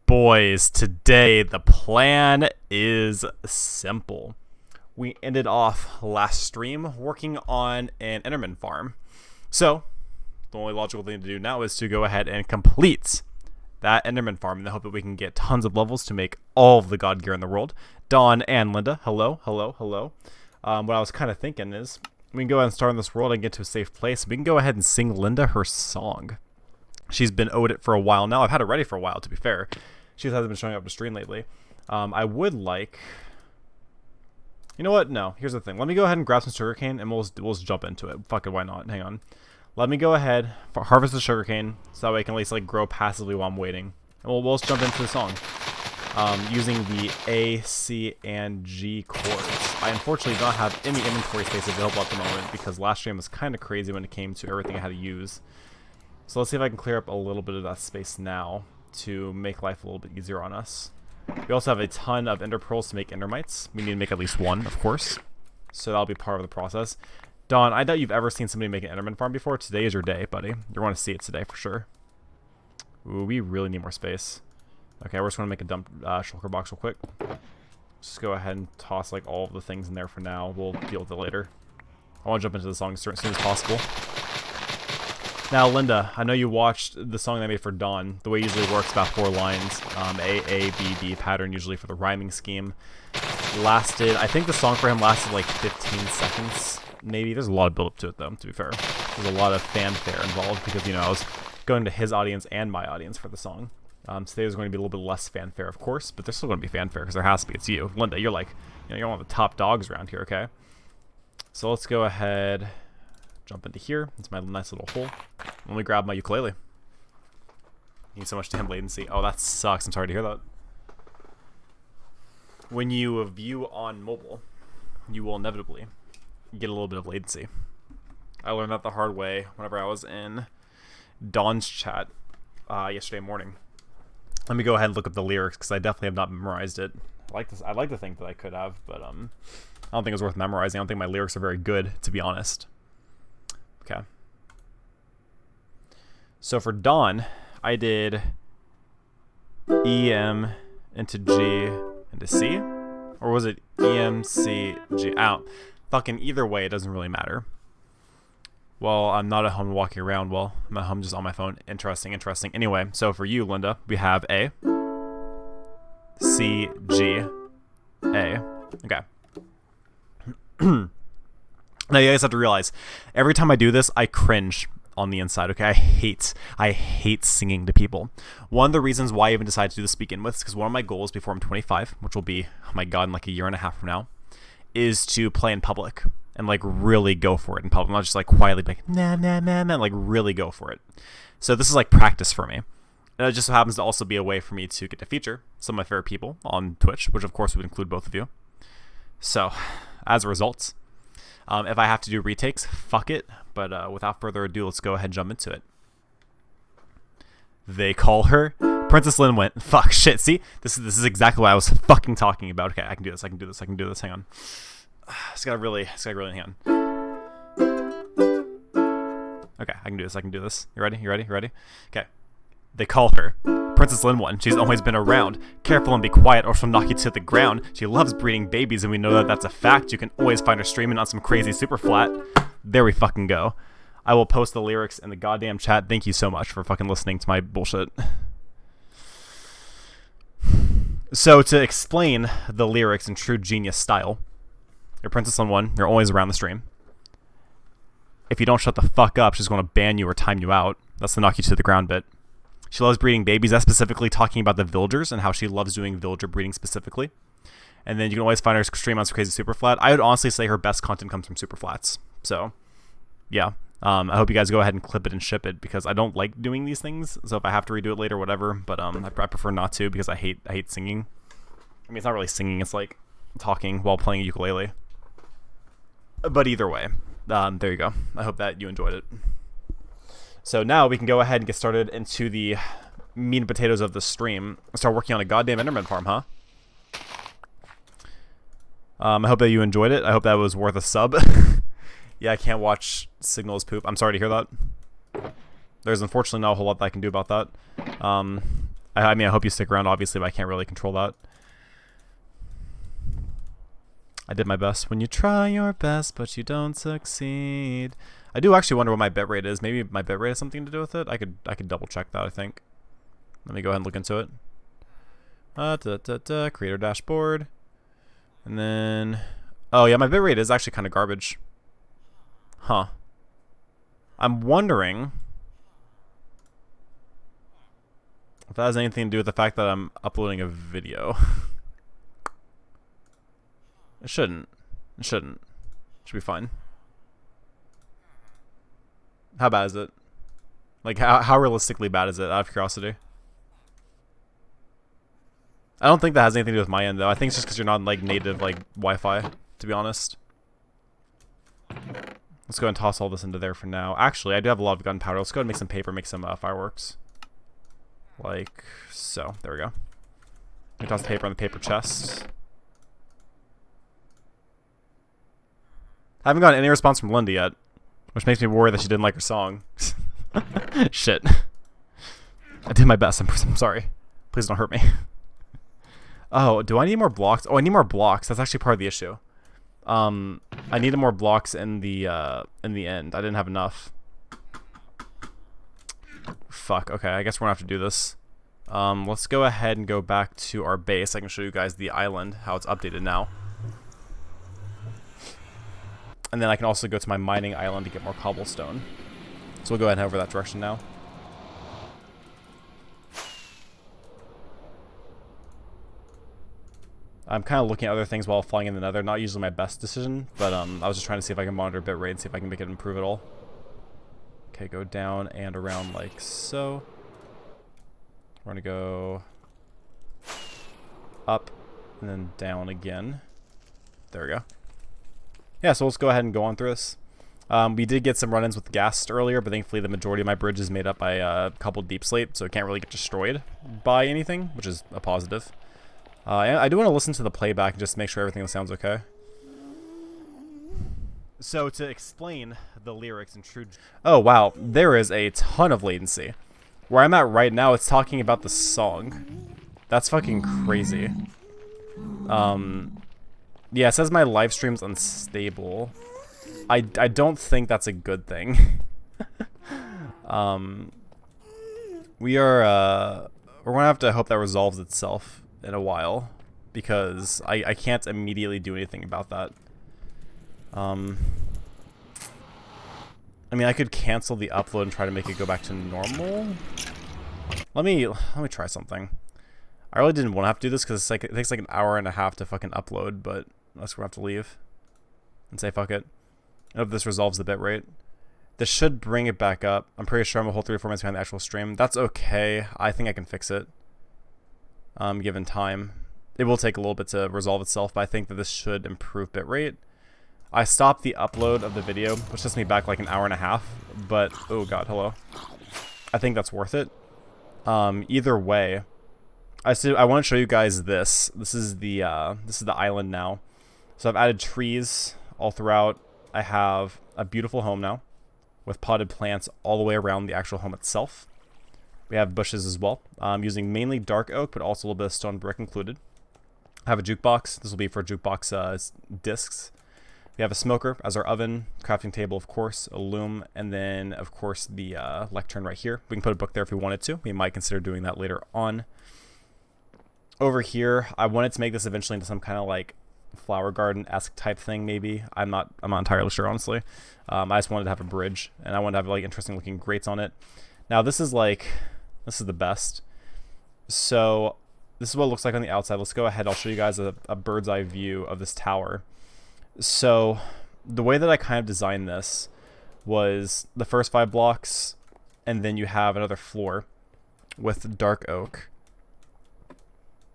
Boys, today the plan is simple. We ended off last stream working on an Enderman Farm. So, the only logical thing to do now is to go ahead and complete that Enderman Farm in the hope that we can get tons of levels to make all of the god gear in the world. Dawn and Linda, hello. What I was kind of thinking is, we can go ahead and start in this world and get to a safe place. We can go ahead and sing Linda her song. She's been owed it for a while now. I've had it ready for a while, to be fair. She hasn't been showing up to stream lately. I would like... You know what? No. Here's the thing. Let me go ahead and grab some sugarcane, and we'll just jump into it. Fuck it, why not? Hang on. Let me go ahead, harvest the sugarcane, so that way I can at least like grow passively while I'm waiting. And we'll just jump into the song. Using the A, C, and G chords. I unfortunately do not have any inventory space available at the moment, because last stream was kind of crazy when it came to everything I had to use. So let's see if I can clear up a little bit of that space now to make life a little bit easier on us. We also have a ton of ender pearls to make endermites. We need to make at least one, of course. So that'll be part of the process. Dawn, I doubt you've ever seen somebody make an Enderman farm before. Today is your day, buddy. You're going to see it today for sure. Ooh, we really need more space. Okay, we're just going to make a dump shulker box real quick. Just go ahead and toss like all of the things in there for now. We'll deal with it later. I want to jump into the song as soon as possible. Now, Linda, I know you watched the song I made for Dawn. The way it usually works, about 4 lines. A, B, B pattern, usually for the rhyming scheme. I think the song for him lasted like 15 seconds, maybe. There's a lot of build-up to it, though, to be fair. There's a lot of fanfare involved because, you know, I was going to his audience and my audience for the song. Today there's going to be a little bit less fanfare, of course, but there's still going to be fanfare because there has to be. It's you. Linda, you're like, you know, you're one of the top dogs around here, okay? So let's go ahead... jump into here. It's my nice little hole. Let me grab my ukulele. Need so much damn latency. Oh, that sucks. I'm sorry to hear that. When you view on mobile, you will inevitably get a little bit of latency. I learned that the hard way whenever I was in Dawn's chat yesterday morning. Let me go ahead and look up the lyrics because I definitely have not memorized it. I'd like to think that I could have, but I don't think it's worth memorizing. I don't think my lyrics are very good, to be honest. Okay. So for Dawn, I did E, M, into G, into C? Or was it E, M, C, G? Fucking either way, it doesn't really matter. Well, I'm not at home walking around. Well, I'm at home just on my phone. Interesting. Anyway, so for you, Linda, we have A, C, G, A. Okay. Now you guys have to realize, every time I do this, I cringe on the inside, okay? I hate singing to people. One of the reasons why I even decided to do this to begin with is because one of my goals before I'm 25, which will be, oh my god, in like a year and a half from now, is to play in public and like really go for it in public. Not just like quietly be like, nah, like really go for it. So this is like practice for me. And it just so happens to also be a way for me to get to feature some of my favorite people on Twitch, which of course would include both of you. So, as a result... if I have to do retakes, fuck it. But without further ado, let's go ahead and jump into it. They call her. Princess Lynn went, fuck, shit, see? This is exactly what I was fucking talking about. Okay, I can do this. Hang on. It's gotta really hang on. Okay, I can do this. You ready? Okay. They call her Princess Lynn one. She's always been around. Careful and be quiet or she'll knock you to the ground. She loves breeding babies and we know that that's a fact. You can always find her streaming on some crazy super flat. There we fucking go. I will post the lyrics in the goddamn chat. Thank you so much for fucking listening to my bullshit. So to explain the lyrics in true genius style, you're Princess Lynn one. You're always around the stream. If you don't shut the fuck up, she's going to ban you or time you out. That's the knock you to the ground bit. She loves breeding babies. That's specifically talking about the villagers and how she loves doing villager breeding specifically. And then you can always find her stream on some crazy super flat. I would honestly say her best content comes from super flats. So, yeah. I hope you guys go ahead and clip it and ship it because I don't like doing these things. So if I have to redo it later, whatever. But I prefer not to because I hate singing. I mean, it's not really singing. It's like talking while playing a ukulele. But either way, there you go. I hope that you enjoyed it. So now we can go ahead and get started into the meat and potatoes of the stream. Start working on a goddamn Enderman farm, huh? I hope that you enjoyed it. I hope that was worth a sub. Yeah, I can't watch Signals poop. I'm sorry to hear that. There's unfortunately not a whole lot that I can do about that. I mean, I hope you stick around, obviously, but I can't really control that. I did my best. When you try your best, but you don't succeed. I do actually wonder what my bitrate is. Maybe my bitrate has something to do with it. I could double check that, I think. Let me go ahead and look into it. Creator dashboard. And then... Oh, yeah, my bitrate is actually kind of garbage. Huh. I'm wondering if that has anything to do with the fact that I'm uploading a video. It shouldn't. It shouldn't. It should be fine. How bad is it? Like, how realistically bad is it, out of curiosity? I don't think that has anything to do with my end, though. I think it's just because you're not, like, native, like, Wi-Fi, to be honest. Let's go and toss all this into there for now. Actually, I do have a lot of gunpowder. Let's go and make some paper, make some fireworks. Like so. There we go. We toss the paper on the paper chest. I haven't gotten any response from Linda yet, which makes me worry that she didn't like her song. Shit. I did my best. I'm sorry. Please don't hurt me. Oh, do I need more blocks? Oh, I need more blocks. That's actually part of the issue. I needed more blocks in the end. I didn't have enough. Fuck. Okay, I guess we're gonna have to do this. Let's go ahead and go back to our base. I can show you guys the island, how it's updated now. And then I can also go to my mining island to get more cobblestone. So we'll go ahead and head over that direction now. I'm kind of looking at other things while flying in the nether. Not usually my best decision, but I was just trying to see if I can monitor bitrate and see if I can make it improve at all. Okay, go down and around like so. We're going to go up and then down again. There we go. Yeah, so let's go ahead and go on through this. We did get some run-ins with ghast earlier, but thankfully the majority of my bridge is made up by a couple deep slate, so it can't really get destroyed by anything, which is a positive. I do want to listen to the playback and just make sure everything sounds okay. So to explain the lyrics in true... Oh, wow. There is a ton of latency. Where I'm at right now, it's talking about the song. That's fucking crazy. Yeah, it says my live stream's unstable. I don't think that's a good thing. We're gonna have to hope that resolves itself in a while, because I can't immediately do anything about that. I mean, I could cancel the upload and try to make it go back to normal. Let me try something. I really didn't want to have to do this because it's like it takes like an hour and a half to fucking upload, but unless we're gonna have to leave and say fuck it. I hope this resolves the bitrate. This should bring it back up. I'm pretty sure I'm a whole 3 or 4 minutes behind the actual stream. That's okay. I think I can fix it. Given time. It will take a little bit to resolve itself, but I think that this should improve bitrate. I stopped the upload of the video, which sets me back like an hour and a half, but oh god, hello. I think that's worth it. Either way, I want to show you guys this. This is the island now. So I've added trees all throughout. I have a beautiful home now with potted plants all the way around the actual home itself. We have bushes as well. I'm using mainly dark oak, but also a little bit of stone brick included. I have a jukebox. This will be for jukebox discs. We have a smoker as our oven, crafting table, of course, a loom, and then, of course, the lectern right here. We can put a book there if we wanted to. We might consider doing that later on. Over here, I wanted to make this eventually into some kind of like flower garden-esque type thing, maybe. I'm not entirely sure, honestly. I just wanted to have a bridge, and I wanted to have like interesting looking grates on it. Now, this is the best. So this is what it looks like on the outside. Let's go ahead. I'll show you guys a bird's eye view of this tower. So the way that I kind of designed this was the first 5 blocks, and then you have another floor with dark oak.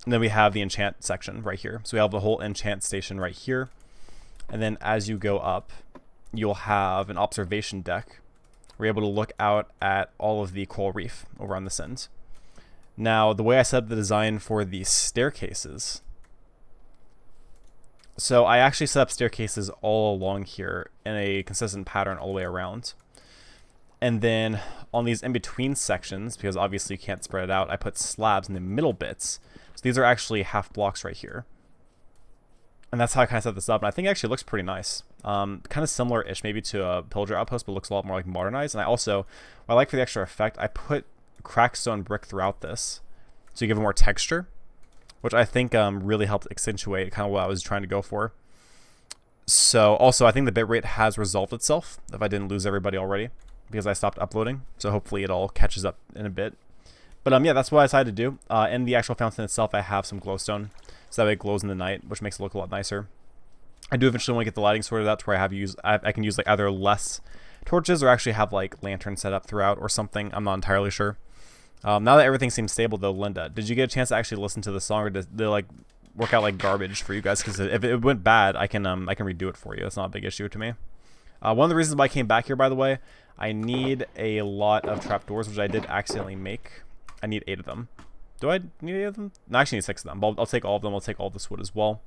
And then we have the enchant section right here. So we have the whole enchant station right here. And then as you go up, you'll have an observation deck. We're able to look out at all of the coral reef over on this end. Now, the way I set up the design for the staircases... So I actually set up staircases all along here in a consistent pattern all the way around. And then on these in-between sections, because obviously you can't spread it out, I put slabs in the middle bits. So these are actually half blocks right here. And that's how I kind of set this up. And I think it actually looks pretty nice. Kind of similar-ish maybe to a pillager outpost, but looks a lot more like modernized. And I also, what I like for the extra effect, I put cracked stone brick throughout this. So you give it more texture, which I think really helped accentuate kind of what I was trying to go for. So also, I think the bitrate has resolved itself, if I didn't lose everybody already, because I stopped uploading. So hopefully it all catches up in a bit. But yeah, that's what I decided to do. In the actual fountain itself, I have some glowstone. So that way it glows in the night, which makes it look a lot nicer. I do eventually want to get the lighting sorted out to where I can use like either less torches or actually have like lanterns set up throughout or something. I'm not entirely sure. Now that everything seems stable though, Linda, did you get a chance to actually listen to the song, or did they like work out like garbage for you guys? Because if it went bad, I can redo it for you. It's not a big issue to me. One of the reasons why I came back here, by the way, I need a lot of trapdoors, which I did accidentally make. I need 8 of them. Do I need 8 of them? No, I actually need 6 of them. But I'll take all of them. I'll take all this wood as well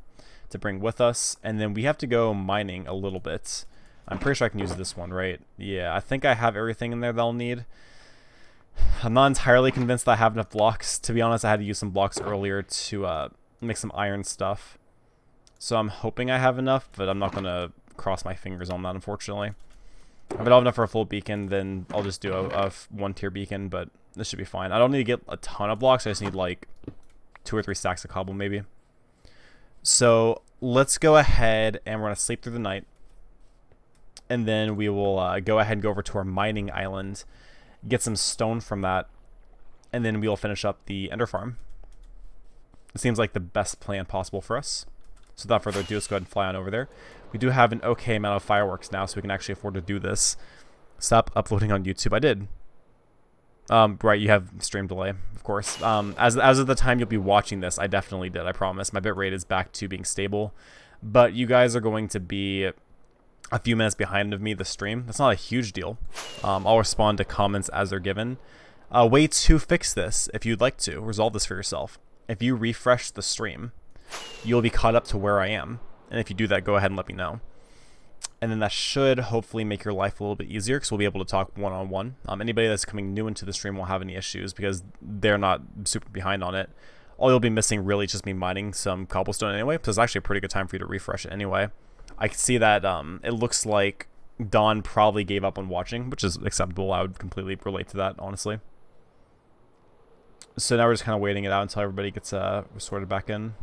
to bring with us. And then we have to go mining a little bit. I'm pretty sure I can use this one, right? Yeah, I think I have everything in there that I'll need. I'm not entirely convinced that I have enough blocks. To be honest, I had to use some blocks earlier to make some iron stuff. So I'm hoping I have enough, but I'm not going to cross my fingers on that, unfortunately. If I don't have enough for a full beacon, then I'll just do a 1-tier beacon, but this should be fine. I don't need to get a ton of blocks. I just need like 2 or 3 stacks of cobble maybe. So let's go ahead and we're going to sleep through the night. And then we will go ahead and go over to our mining island, get some stone from that, and then we will finish up the Ender Farm. It seems like the best plan possible for us. So without further ado, let's go ahead and fly on over there. We do have an okay amount of fireworks now, so we can actually afford to do this. Stop uploading on YouTube. I did. Right, you have stream delay, of course. As of the time you'll be watching this, I definitely did, I promise. My bitrate is back to being stable. But you guys are going to be a few minutes behind of me, the stream. That's not a huge deal. I'll respond to comments as they're given. A way to fix this, if you'd like to, resolve this for yourself. If you refresh the stream, you'll be caught up to where I am. And if you do that, go ahead and let me know. And then that should hopefully make your life a little bit easier, because we'll be able to talk one-on-one. Anybody that's coming new into the stream won't have any issues because they're not super behind on it. All you'll be missing really is just me mining some cobblestone anyway, so it's actually a pretty good time for you to refresh it anyway. I can see that it looks like Dawn probably gave up on watching, which is acceptable. I would completely relate to that, honestly. So now we're just kind of waiting it out until everybody gets sorted back in.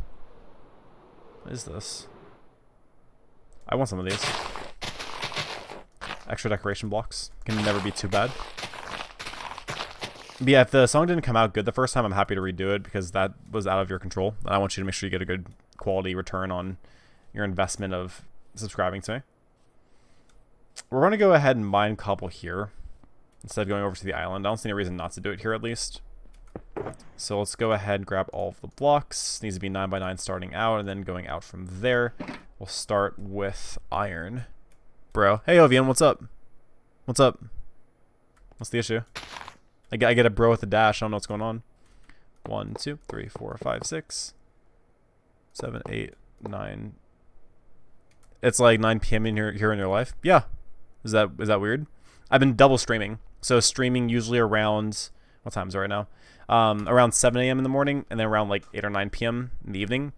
What is this? I want some of these. Extra decoration blocks. Can never be too bad. But yeah, if the song didn't come out good the first time, I'm happy to redo it because that was out of your control. And I want you to make sure you get a good quality return on your investment of subscribing to me. We're going to go ahead and mine cobble here instead of going over to the island. I don't see any reason not to do it here at least. So let's go ahead and grab all of the blocks. Needs to be 9 by 9 starting out, and then going out from there. We'll start with iron. Bro. Hey, Ovian, what's up? What's up? What's the issue? I get a bro with a dash. I don't know what's going on. 1, 2, 3, 4, 5, 6, 7, 8, 9. It's like 9 p.m. here in your life. Yeah. Is that weird? I've been double streaming. So streaming usually around, what time is it right now? Around 7 a.m. in the morning, and then around like 8 or 9 p.m. in the evening.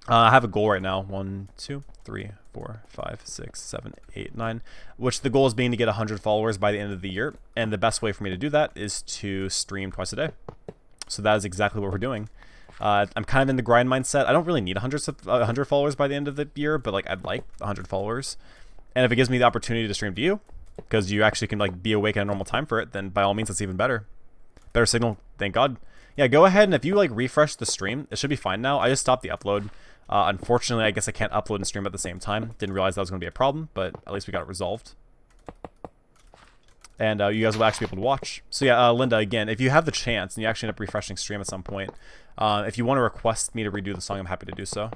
I have a goal right now. 1, 2, 3, 4, 5, 6, 7, 8, 9. Which the goal is being to get 100 followers by the end of the year. And the best way for me to do that is to stream twice a day. So that is exactly what we're doing. I'm kind of in the grind mindset. I don't really need 100 followers by the end of the year, but like I'd like 100 followers. And if it gives me the opportunity to stream to you, because you actually can like be awake at a normal time for it, then by all means, it's even better. Better signal, thank God. Yeah, go ahead, and if you like refresh the stream, it should be fine now. I just stopped the upload. Unfortunately, I guess I can't upload and stream at the same time. Didn't realize that was going to be a problem, but at least we got it resolved. And you guys will actually be able to watch. So yeah, Linda, again, if you have the chance and you actually end up refreshing stream at some point, if you want to request me to redo the song, I'm happy to do so.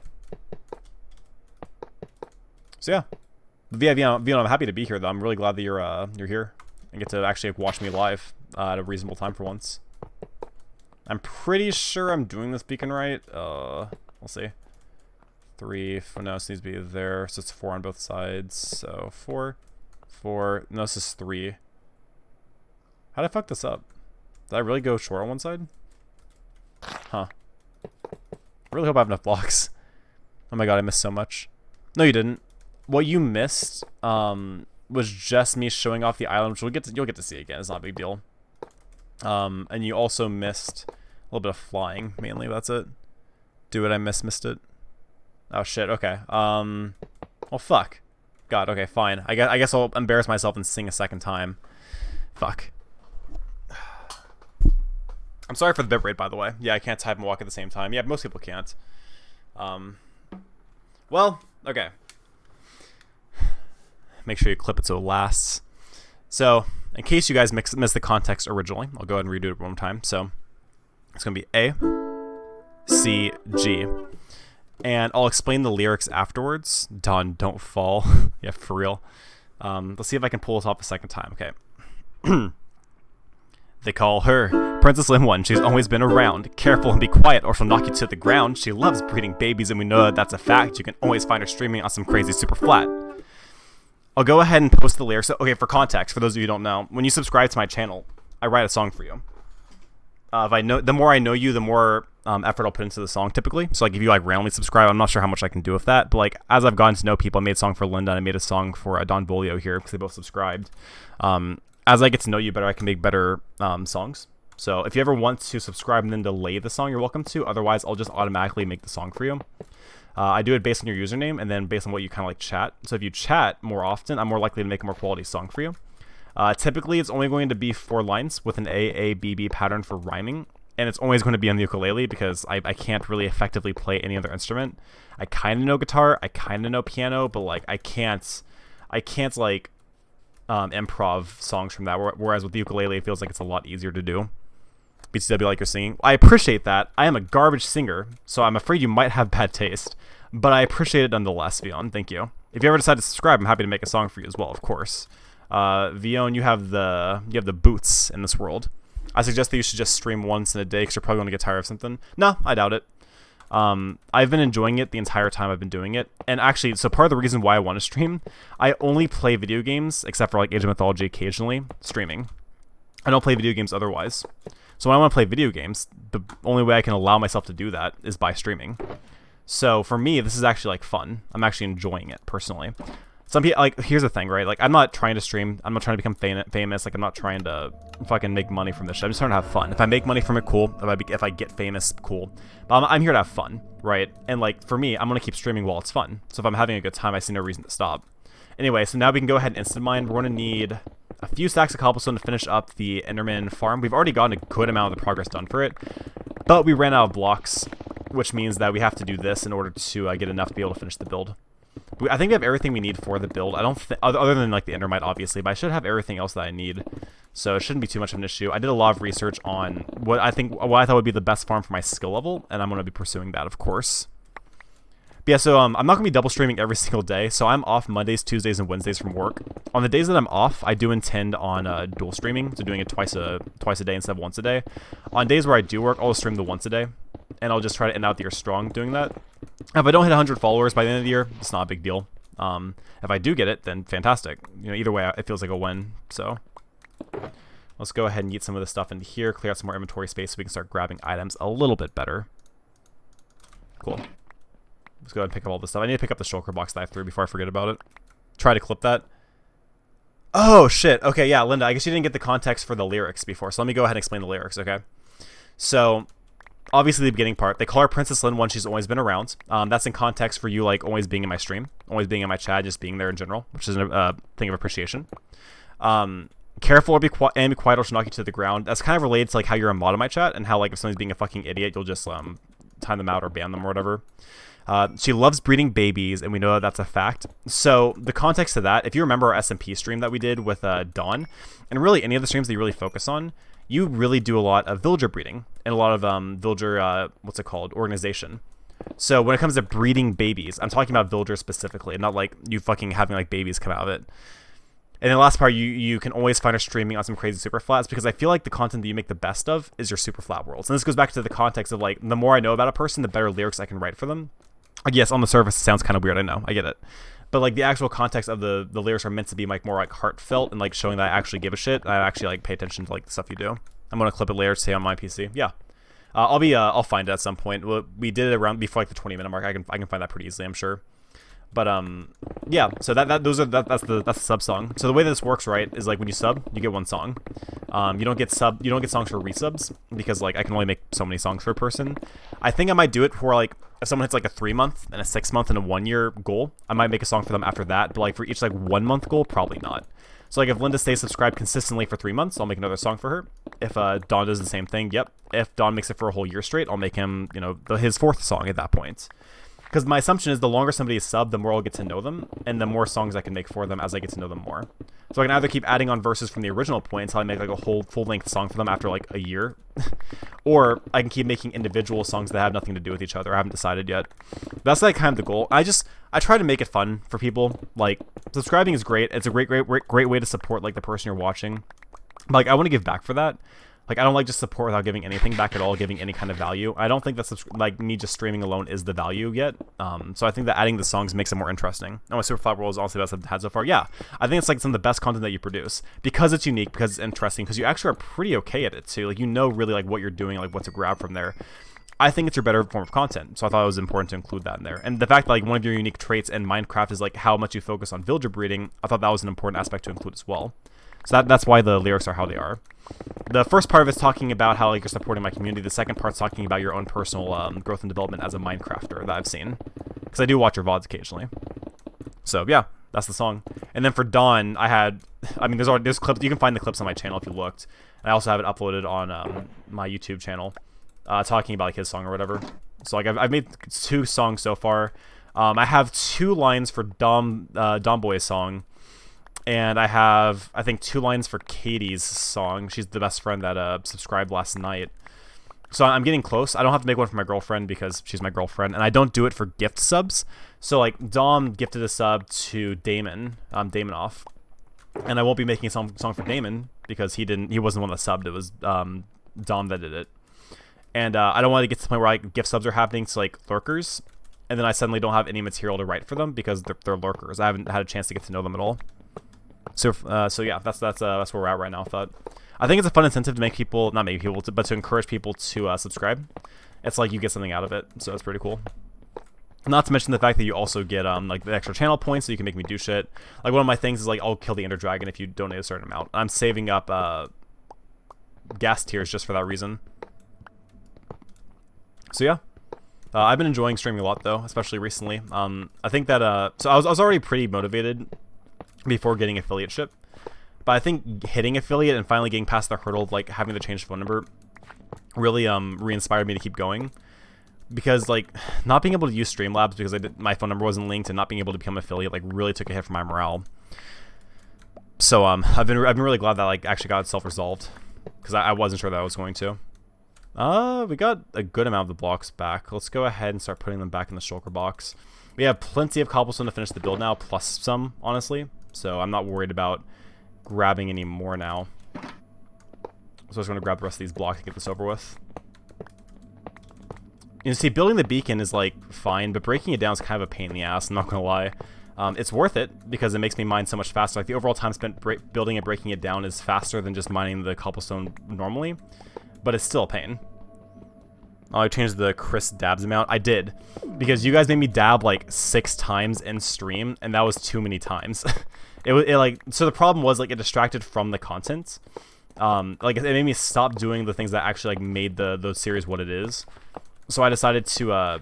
So yeah, Vion, I'm happy to be here though. I'm really glad that you're here and get to actually watch me live at a reasonable time for once. I'm pretty sure I'm doing this beacon right. We'll see. 3, no, this needs to be there, so it's 4 on both sides. So 4, 4. No, this is 3. How'd I fuck this up? Did I really go short on one side? Huh. I really hope I have enough blocks. Oh my god, I missed so much. No, you didn't. What you missed was just me showing off the island, which you'll get to see again. It's not a big deal. And you also missed a little bit of flying, mainly. That's it. Do what I missed it. Oh shit. Okay. Well, fuck. God. Okay. Fine. I guess I'll embarrass myself and sing a second time. Fuck. I'm sorry for the bitrate, by the way. Yeah, I can't type and walk at the same time. Yeah, most people can't. Well, okay. Make sure you clip it so it lasts. So, in case you guys missed the context originally, I'll go ahead and redo it one more time. So, it's going to be A, C, G. And I'll explain the lyrics afterwards. Dawn, don't fall. Yeah, for real. Let's see if I can pull this off a second time. Okay. They call her Princess Lin 1. She's always been around. Careful and be quiet or she'll knock you to the ground. She loves breeding babies and we know that that's a fact. You can always find her streaming on some crazy super flat. I'll go ahead and post the lyrics. So, okay, for context, for those of you who don't know, when you subscribe to my channel, I write a song for you. The more I know you, the more effort I'll put into the song typically. So like if you like randomly subscribe, I'm not sure how much I can do with that. But like as I've gotten to know people, I made a song for Linda and I made a song for Don Bolio here because they both subscribed. As I get to know you better, I can make better songs. So if you ever want to subscribe and then delay the song, you're welcome to. Otherwise, I'll just automatically make the song for you. I do it based on your username and then based on what you kind of like chat. So if you chat more often, I'm more likely to make a more quality song for you. Typically, it's only going to be 4 lines with an A-A-B-B pattern for rhyming. And it's always going to be on the ukulele because I can't really effectively play any other instrument. I kind of know guitar, I kind of know piano, but like I can't like improv songs from that. Whereas with the ukulele, it feels like it's a lot easier to do. BTW, like you're singing. I appreciate that. I am a garbage singer, so I'm afraid you might have bad taste. But I appreciate it nonetheless, Vion. Thank you. If you ever decide to subscribe, I'm happy to make a song for you as well, of course. Vion, you have the boots in this world. I suggest that you should just stream once in a day because you're probably going to get tired of something. No, I doubt it. I've been enjoying it the entire time I've been doing it. And actually, so part of the reason why I want to stream, I only play video games, except for like Age of Mythology occasionally, streaming. I don't play video games otherwise. So when I want to play video games, the only way I can allow myself to do that is by streaming. So for me, this is actually like fun. I'm actually enjoying it personally. Some people, like, here's the thing, right? Like, I'm not trying to stream. I'm not trying to become famous. Like, I'm not trying to fucking make money from this shit. I'm just trying to have fun. If I make money from it, cool. If I get famous, cool. But I'm here to have fun, right? And, like, for me, I'm going to keep streaming while it's fun. So if I'm having a good time, I see no reason to stop. Anyway, so now we can go ahead and instant mine. We're going to need a few stacks of cobblestone to finish up the Enderman Farm. We've already gotten a good amount of the progress done for it. But we ran out of blocks, which means that we have to do this in order to get enough to be able to finish the build. I think we have everything we need for the build. I don't other than like the endermite, obviously, but I should have everything else that I need, so it shouldn't be too much of an issue. I did a lot of research on what I thought would be the best farm for my skill level, and I'm going to be pursuing that, of course. But yeah, so I'm not going to be double streaming every single day, so I'm off Mondays, Tuesdays, and Wednesdays from work. On the days that I'm off, I do intend on dual streaming, so doing it twice a day instead of once a day. On days where I do work, I'll stream the once a day, and I'll just try to end out the year strong doing that. If I don't hit 100 followers by the end of the year, it's not a big deal. If I do get it, then fantastic. You know, either way, it feels like a win. So let's go ahead and get some of this stuff into here, clear out some more inventory space so we can start grabbing items a little bit better. Cool. Let's go ahead and pick up all this stuff. I need to pick up the shulker box that I threw before I forget about it. Try to clip that. Oh, shit. Okay, yeah, Linda, I guess you didn't get the context for the lyrics before, so let me go ahead and explain the lyrics, okay? So obviously the beginning part, they call her Princess Lin 1, she's always been around. That's in context for you, like, always being in my stream, always being in my chat, just being there in general, which is a thing of appreciation. Careful or be quiet or she'll knock you to the ground. That's kind of related to, like, how you're a mod in my chat, and how, like, if somebody's being a fucking idiot, you'll just time them out or ban them or whatever. She loves breeding babies, and we know that that's a fact. So the context of that, if you remember our SMP stream that we did with Dawn, and really any of the streams that you really focus on, you really do a lot of villager breeding and a lot of villager, what's it called, organization. So when it comes to breeding babies, I'm talking about villagers specifically, not like you fucking having like babies come out of it. And then the last part, you can always find her streaming on some crazy super flats, because I feel like the content that you make the best of is your super flat worlds. And this goes back to the context of, like, the more I know about a person, the better lyrics I can write for them. Like, yes, on the surface it sounds kind of weird, I know, I get it. But like the actual context of the lyrics are meant to be like more like heartfelt and like showing that I actually give a shit. I actually like pay attention to like the stuff you do. I'm gonna clip it later to stay on my PC. Yeah, I'll find it at some point. We did it around before like the 20-minute mark. I can find that pretty easily, I'm sure. But yeah. So that's the sub song. So the way that this works, right, is like when you sub, you get one song. You don't get songs for resubs because like I can only make so many songs per person. I think I might do it for like if someone hits like a 3-month and a 6-month and a 1-year goal, I might make a song for them after that. But like for each like 1-month goal, probably not. So like if Linda stays subscribed consistently for 3 months, I'll make another song for her. If Don does the same thing, yep. If Don makes it for a whole year straight, I'll make him, his 4th song at that point. Because my assumption is the longer somebody is subbed, the more I'll get to know them, and the more songs I can make for them as I get to know them more. So I can either keep adding on verses from the original point until I make like a whole full-length song for them after like a year, or I can keep making individual songs that have nothing to do with each other. I haven't decided yet. That's like kind of the goal. I try to make it fun for people. Like subscribing is great. It's a great way to support like the person you're watching. But, like I want to give back for that. Like, I don't like just support without giving anything back at all, giving any kind of value. I don't think that's, like, me just streaming alone is the value yet. So I think that adding the songs makes it more interesting. Oh, my Super Flat World is honestly the best I've had so far. Yeah, I think it's, like, some of the best content that you produce. Because it's unique, because it's interesting, because you actually are pretty okay at it, too. Like, really, like, what you're doing, like, what to grab from there. I think it's your better form of content, so I thought it was important to include that in there. And the fact that, like, one of your unique traits in Minecraft is, like, how much you focus on villager breeding, I thought that was an important aspect to include as well. So that's why the lyrics are how they are. The first part of it's talking about how like you're supporting my community. The second part's talking about your own personal growth and development as a Minecrafter that I've seen. Because I do watch your VODs occasionally. So yeah, that's the song. And then for Dawn, there's clips. You can find the clips on my channel if you looked. And I also have it uploaded on my YouTube channel, talking about like his song or whatever. So like I've made 2 songs so far. I have 2 lines for Dom Boy's song. And I have, I think, 2 lines for Katie's song. She's the best friend that subscribed last night. So I'm getting close. I don't have to make one for my girlfriend because she's my girlfriend. And I don't do it for gift subs. So, like, Dom gifted a sub to Damon, Damonoff. And I won't be making a song for Damon because he wasn't the one that subbed. It was Dom that did it. And I don't want to get to the point where like gift subs are happening to, like, lurkers. And then I suddenly don't have any material to write for them because they're lurkers. I haven't had a chance to get to know them at all. So yeah, that's where we're at right now. I think it's a fun incentive to but to encourage people to subscribe. It's like you get something out of it, so it's pretty cool. Not to mention the fact that you also get like the extra channel points, so you can make me do shit. Like one of my things is like I'll kill the Ender Dragon if you donate a certain amount. I'm saving up gas tiers just for that reason. So yeah. I've been enjoying streaming a lot though, especially recently. I think that so I was already pretty motivated before getting affiliateship, but I think hitting affiliate and finally getting past the hurdle of like having to change phone number really re-inspired me to keep going, because like not being able to use Streamlabs because my phone number wasn't linked and not being able to become affiliate like really took a hit from my morale. So I've been really glad that like actually got itself resolved, because I wasn't sure that I was going to. We got a good amount of the blocks back. Let's go ahead and start putting them back in the shulker box. We have plenty of cobblestone to finish the build now, plus some, honestly. So I'm not worried about grabbing any more now. So I just want to grab the rest of these blocks to get this over with. You see, building the beacon is like fine, but breaking it down is kind of a pain in the ass, I'm not going to lie. It's worth it because it makes me mine so much faster. Like the overall time spent building and breaking it down is faster than just mining the cobblestone normally, but it's still a pain. Oh, I changed the Chris dabs amount. I did, because you guys made me dab like 6 times in stream, and that was too many times. So the problem was like it distracted from the content. Like it made me stop doing the things that actually like made the series what it is. So I decided to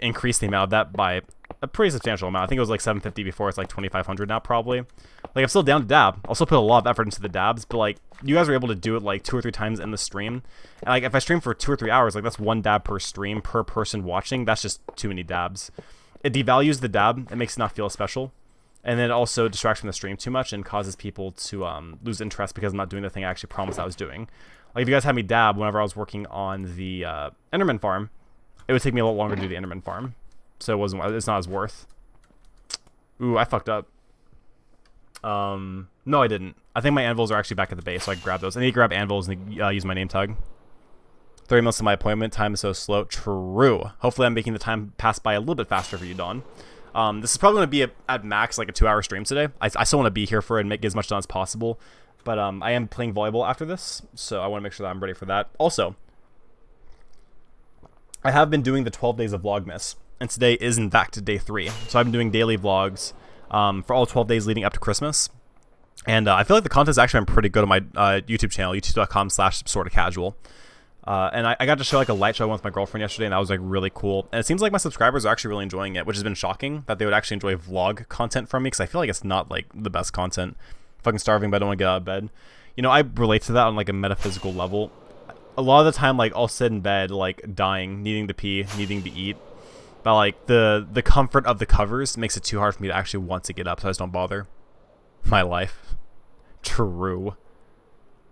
increase the amount of that by a pretty substantial amount. I think it was like 750 before. It's like 2,500 now probably. Like I'm still down to dab. I'll still put a lot of effort into the dabs, but like you guys were able to do it like 2 or 3 times in the stream. And like if I stream for 2 or 3 hours, like that's 1 dab per stream per person watching. That's just too many dabs. It devalues the dab. It makes it not feel special. And then it also distracts from the stream too much and causes people to lose interest because I'm not doing the thing I actually promised I was doing. Like if you guys had me dab whenever I was working on the Enderman Farm, it would take me a lot longer to do the Enderman Farm. So it's not as worth. Ooh, I fucked up. No, I didn't. I think my anvils are actually back at the base, so I can grab those. I need to grab anvils and use my name tag. 30 minutes to my appointment. Time is so slow. True. Hopefully I'm making the time pass by a little bit faster for you, Dawn. This is probably going to be at max like a 2-hour stream today. I still want to be here for it and get as much done as possible. But I am playing volleyball after this, so I want to make sure that I'm ready for that. Also, I have been doing the 12 days of Vlogmas, and today is in fact day 3. So I've been doing daily vlogs for all 12 days leading up to Christmas. And I feel like the content's actually been pretty good on my YouTube channel, youtube.com/sortofcasual. And I got to show like a light show with my girlfriend yesterday, and that was like really cool. And it seems like my subscribers are actually really enjoying it, which has been shocking that they would actually enjoy vlog content from me, because I feel like it's not like the best content. Fucking starving, but I don't want to get out of bed. You know, I relate to that on like a metaphysical level. A lot of the time, like I'll sit in bed like dying, needing to pee, needing to eat. But like the comfort of the covers makes it too hard for me to actually want to get up, so I just don't bother. My life. True.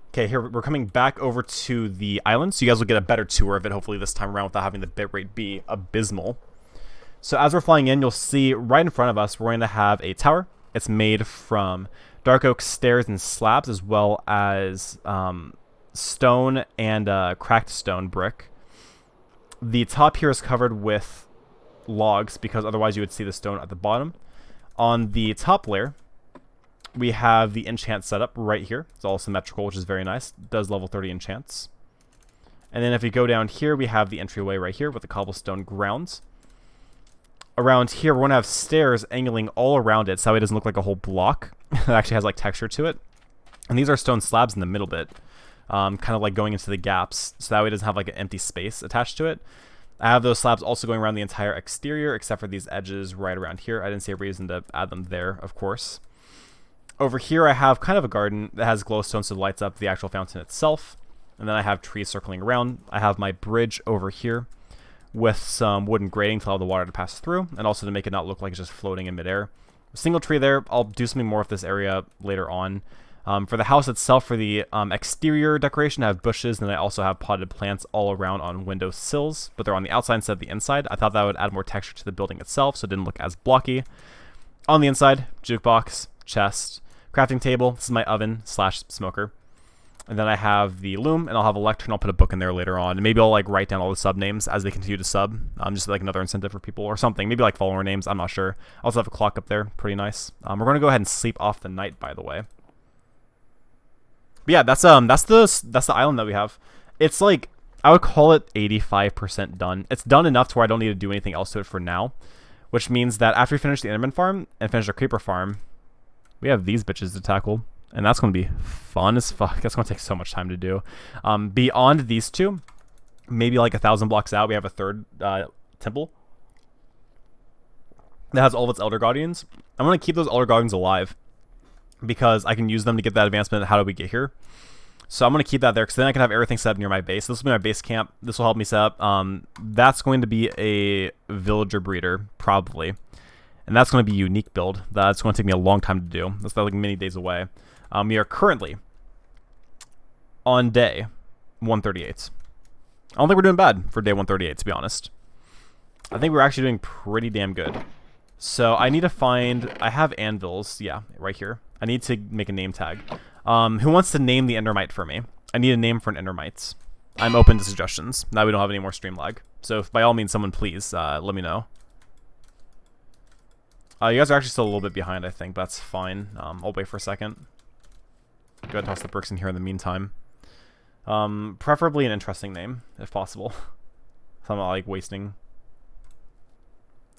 Okay, here we're coming back over to the island, so you guys will get a better tour of it hopefully this time around without having the bitrate be abysmal. So as we're flying in, you'll see right in front of us we're going to have a tower. It's made from dark oak stairs and slabs, as well as stone and cracked stone brick. The top here is covered with logs, because otherwise you would see the stone at the bottom. On the top layer, we have the enchant setup right here. It's all symmetrical, which is very nice. It does level 30 enchants. And then if we go down here, we have the entryway right here with the cobblestone grounds. Around here, we're going to have stairs angling all around it, so it doesn't look like a whole block. It actually has like texture to it. And these are stone slabs in the middle bit, kind of like going into the gaps, so that way it doesn't have like an empty space attached to it. I have those slabs also going around the entire exterior, except for these edges right around here. I didn't see a reason to add them there, of course. Over here, I have kind of a garden that has glowstone, so it lights up the actual fountain itself. And then I have trees circling around. I have my bridge over here with some wooden grating to allow the water to pass through, and also to make it not look like it's just floating in midair. A single tree there. I'll do something more with this area later on. For the house itself, for the exterior decoration, I have bushes, and then I also have potted plants all around on window sills, but they're on the outside instead of the inside. I thought that would add more texture to the building itself, so it didn't look as blocky. On the inside, jukebox, chest, crafting table. This is my oven / smoker. And then I have the loom, and I'll have a lectern. I'll put a book in there later on. And maybe I'll like write down all the sub names as they continue to sub. Just like another incentive for people or something. Maybe like follower names. I'm not sure. I also have a clock up there. Pretty nice. We're going to go ahead and sleep off the night, by the way. But yeah, that's the island that we have. It's like, I would call it 85% done. It's done enough to where I don't need to do anything else to it for now. Which means that after we finish the Enderman Farm and finish the Creeper Farm, we have these bitches to tackle. And that's going to be fun as fuck. That's going to take so much time to do. Beyond these two, maybe like 1,000 blocks out, we have a third temple that has all of its Elder Guardians. I'm going to keep those Elder Guardians alive, because I can use them to get that advancement. How do we get here? So I'm going to keep that there, because then I can have everything set up near my base. This will be my base camp. This will help me set up. That's going to be a villager breeder, probably. And that's going to be a unique build. That's going to take me a long time to do. That's like many days away. We are currently on day 138. I don't think we're doing bad for day 138, to be honest. I think we're actually doing pretty damn good. So I need to find... I have anvils. Yeah, right here. I need to make a name tag. Who wants to name the Endermite for me? I need a name for an Endermite. I'm open to suggestions. Now we don't have any more stream lag. So if by all means, someone please let me know. You guys are actually still a little bit behind, I think, but that's fine. I'll wait for a second. Go ahead and toss the bricks in here in the meantime. Preferably an interesting name, if possible. So I'm not, like, wasting.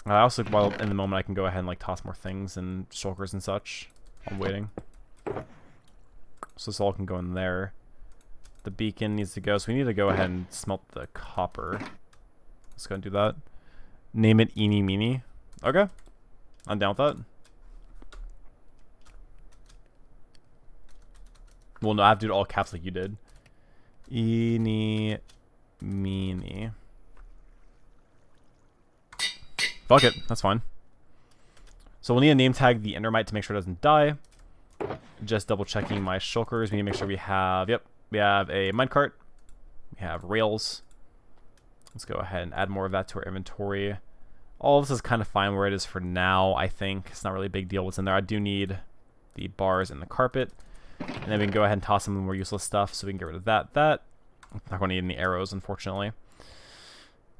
I also, while in the moment, I can go ahead and, like, toss more things and shulkers and such. I'm waiting. So this all can go in there. The beacon needs to go, so we need to go ahead and smelt the copper. Let's go and do that. Name it Eeny Meeny. Okay. I'm down with that. Well, no, I have to do it all caps like you did. Eeny meeny. Fuck it, that's fine. So we'll need to name tag the Endermite to make sure it doesn't die. Just double checking my shulkers. We need to make sure we have, yep, we have a minecart. We have rails. Let's go ahead and add more of that to our inventory. All of this is kind of fine where it is for now, I think. It's not really a big deal what's in there. I do need the bars and the carpet. And then we can go ahead and toss some more useless stuff so we can get rid of that. I'm not going to need any arrows, unfortunately.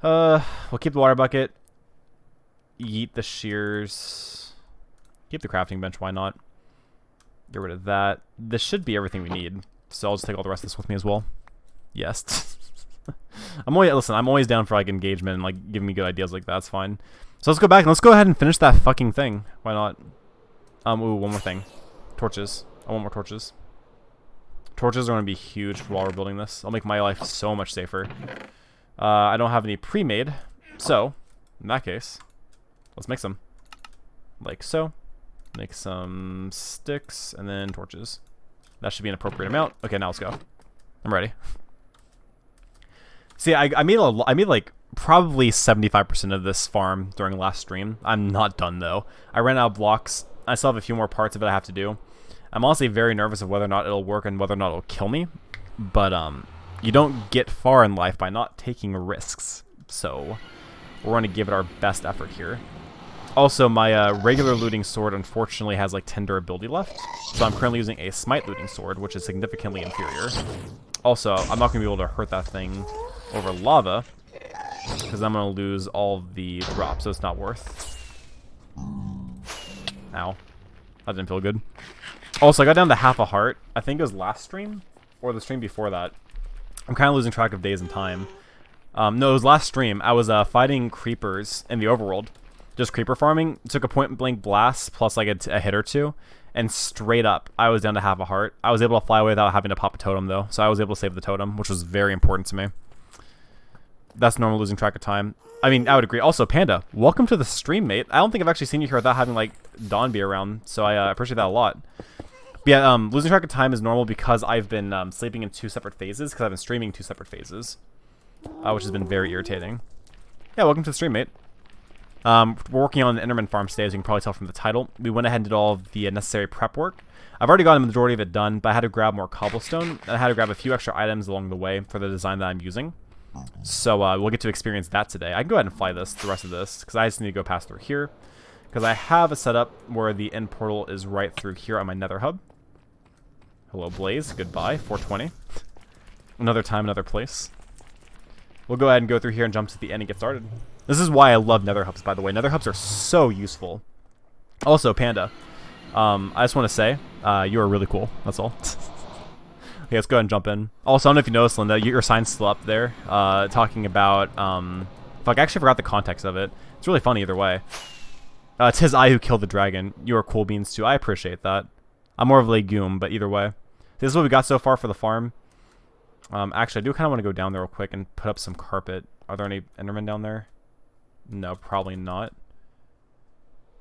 We'll keep the water bucket. Yeet the shears. Keep the crafting bench, why not? Get rid of that. This should be everything we need. So I'll just take all the rest of this with me as well. Yes. I'm always down for like engagement and like giving me good ideas like that. That's fine. So let's go back and let's go ahead and finish that fucking thing. Why not? Ooh, one more thing. Torches. I want more torches. Torches are going to be huge while we're building this. I'll make my life so much safer. I don't have any pre-made, so in that case, let's make some. Like so. Make some sticks and then torches. That should be an appropriate amount. Okay, now let's go. I'm ready. See, I made like probably 75% of this farm during last stream. I'm not done though. I ran out of blocks. I still have a few more parts of it I have to do. I'm honestly very nervous of whether or not it'll work and whether or not it'll kill me. But you don't get far in life by not taking risks. So we're going to give it our best effort here. Also, my regular looting sword unfortunately has like 10 durability left. So I'm currently using a smite looting sword, which is significantly inferior. Also, I'm not going to be able to hurt that thing over lava because I'm going to lose all the drops, so it's not worth. Ow. That didn't feel good. Also, I got down to half a heart. I think it was last stream or the stream before that. I'm kind of losing track of days and time. No, it was last stream. I was fighting creepers in the overworld. Just creeper farming. Took a point blank blast plus like a hit or two. And straight up, I was down to half a heart. I was able to fly away without having to pop a totem though. So I was able to save the totem, which was very important to me. That's normal losing track of time. I mean, I would agree. Also, Panda, welcome to the stream, mate. I don't think I've actually seen you here without having like Dawn be around. So I appreciate that a lot. But yeah, losing track of time is normal because I've been sleeping in 2 separate phases because I've been streaming 2 separate phases, which has been very irritating. Yeah, welcome to the stream, mate. We're working on the Enderman Farm today, as you can probably tell from the title. We went ahead and did all of the necessary prep work. I've already gotten the majority of it done, but I had to grab more cobblestone, and I had to grab a few extra items along the way for the design that I'm using. So we'll get to experience that today. I can go ahead and fly the rest of this, because I just need to go pass through here. Because I have a setup where the end portal is right through here on my nether hub. Hello, Blaze. Goodbye. 420. Another time, another place. We'll go ahead and go through here and jump to the end and get started. This is why I love nether hubs, by the way. Nether hubs are so useful. Also, Panda, I just want to say, you are really cool. That's all. Okay, let's go ahead and jump in. Also, I don't know if you noticed, Linda, your sign's still up there, talking about, fuck, I actually forgot the context of it. It's really funny either way. 'Tis I who killed the dragon. You are cool beans too. I appreciate that. I'm more of a legume, but either way. This is what we got so far for the farm. Actually, I do kind of want to go down there real quick and put up some carpet. Are there any Endermen down there? No, probably not.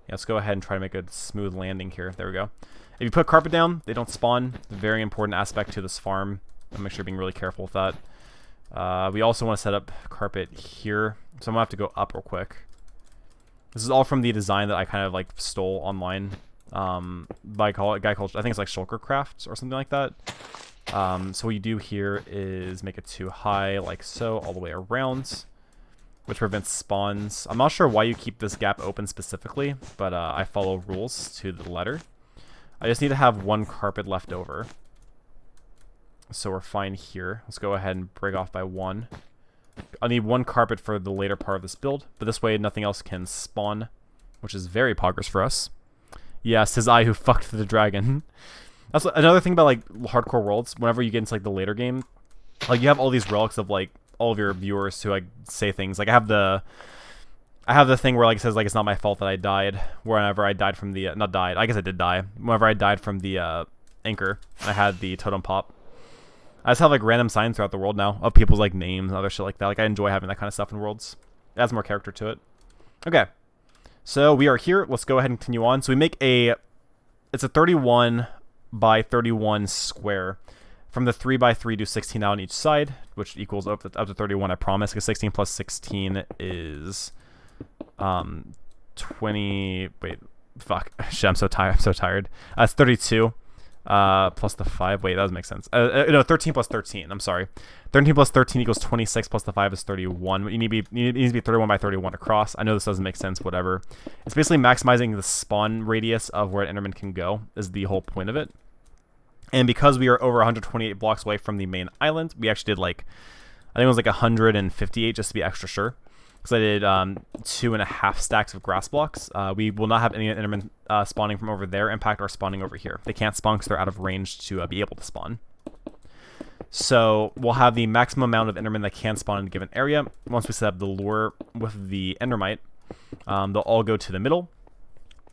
Yeah, let's go ahead and try to make a smooth landing here. There we go. If you put carpet down, they don't spawn. Very important aspect to this farm. I'll make sure you're being really careful with that. We also want to set up carpet here. So I'm going to have to go up real quick. This is all from the design that I kind of like stole online. By a guy called, I think it's like Shulker Crafts or something like that. So what you do here is make it too high like so all the way around, which prevents spawns. I'm not sure why you keep this gap open specifically, but I follow rules to the letter. I just need to have 1 carpet left over. So we're fine here. Let's go ahead and break off by 1. I need 1 carpet for the later part of this build, but this way nothing else can spawn, which is very progress for us. Yes, his eye who fucked the dragon. That's another thing about like hardcore worlds. Whenever you get into like the later game, like you have all these relics of like all of your viewers who like say things. Like I have the thing where like it says like it's not my fault that I died. Whenever I died from the not died, I guess I did die. Whenever I died from the anchor, I had the totem pop. I just have like random signs throughout the world now of people's like names and other shit like that. Like I enjoy having that kind of stuff in worlds. It adds more character to it. Okay. So we are here. Let's go ahead and continue on. So we make it's a 31 by 31 square. From the 3 by 3 do 16 out on each side, which equals up to 31, I promise. Because 16 plus 16 is 20. Wait, fuck. Shit, I'm so tired. It's 32. Plus the 5. Wait, that doesn't make sense. No, 13 plus 13. I'm sorry. 13 plus 13 equals 26 plus the 5 is 31. It needs to be 31 by 31 across. I know this doesn't make sense, whatever. It's basically maximizing the spawn radius of where an Enderman can go is the whole point of it. And because we are over 128 blocks away from the main island, we actually did like, I think it was like 158 just to be extra sure. because I did 2.5 stacks of grass blocks. We will not have any Endermen spawning from over there impact our spawning over here. They can't spawn because they're out of range to be able to spawn. So we'll have the maximum amount of Endermen that can spawn in a given area. Once we set up the lure with the Endermite, they'll all go to the middle.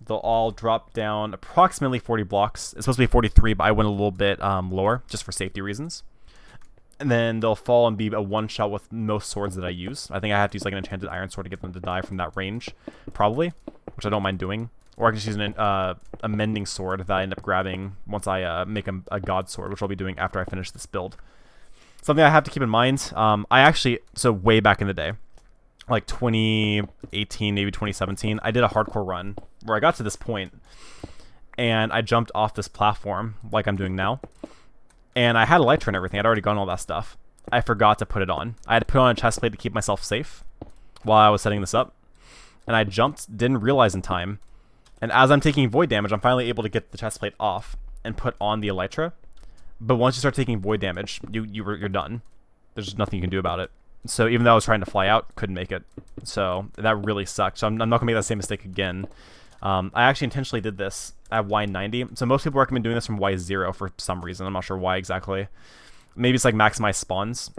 They'll all drop down approximately 40 blocks. It's supposed to be 43, but I went a little bit lower just for safety reasons. And then they'll fall and be a one-shot with most swords that I use. I think I have to use like an enchanted iron sword to get them to die from that range, probably, which I don't mind doing. Or I can just use a mending sword that I end up grabbing once I make a god sword, which I'll be doing after I finish this build. Something I have to keep in mind, so way back in the day, like 2018, maybe 2017, I did a hardcore run where I got to this point and I jumped off this platform like I'm doing now. And I had Elytra and everything. I'd already gotten all that stuff. I forgot to put it on. I had to put on a chest plate to keep myself safe while I was setting this up. And I jumped, didn't realize in time. And as I'm taking void damage, I'm finally able to get the chest plate off and put on the Elytra. But once you start taking void damage, you're done. There's just nothing you can do about it. So even though I was trying to fly out, couldn't make it. So that really sucked. So I'm not going to make that same mistake again. I actually intentionally did this at Y90. So most people recommend doing this from Y0 for some reason. I'm not sure why exactly. Maybe it's like maximize spawns.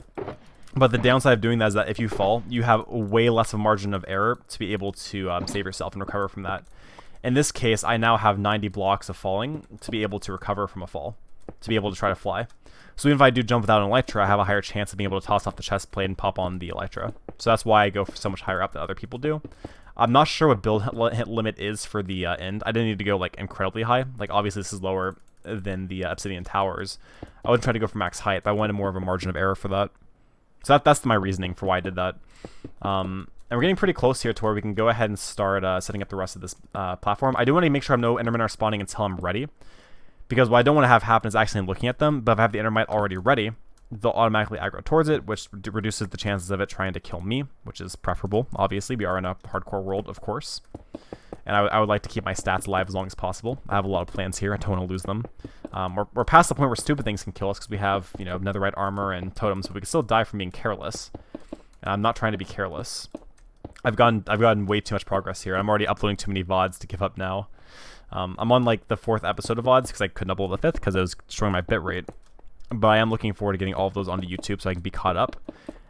But the downside of doing that is that if you fall, you have way less of a margin of error to be able to save yourself and recover from that. In this case, I now have 90 blocks of falling to be able to recover from a fall, to be able to try to fly. So even if I do jump without an Elytra, I have a higher chance of being able to toss off the chest plate and pop on the Elytra. So that's why I go for so much higher up than other people do. I'm not sure what build hit limit is for the end. I didn't need to go like incredibly high. Like obviously this is lower than the Obsidian Towers. I would try to go for max height, but I wanted more of a margin of error for that. So that's my reasoning for why I did that. And we're getting pretty close here to where we can go ahead and start setting up the rest of this platform. I do want to make sure no Endermen are spawning until I'm ready. Because what I don't want to have happen is actually looking at them, but if I have the Endermite already ready, they'll automatically aggro towards it, which reduces the chances of it trying to kill me, which is preferable. Obviously, we are in a hardcore world, of course. And I would like to keep my stats alive as long as possible. I have a lot of plans here. I don't want to lose them. We're past the point where stupid things can kill us because we have, you know, netherite armor and totems, but we can still die from being careless. And I'm not trying to be careless. I've gotten way too much progress here. I'm already uploading too many VODs to give up now. I'm on like the 4th episode of VODs because I couldn't upload the 5th because it was destroying my bitrate. But I am looking forward to getting all of those onto YouTube so I can be caught up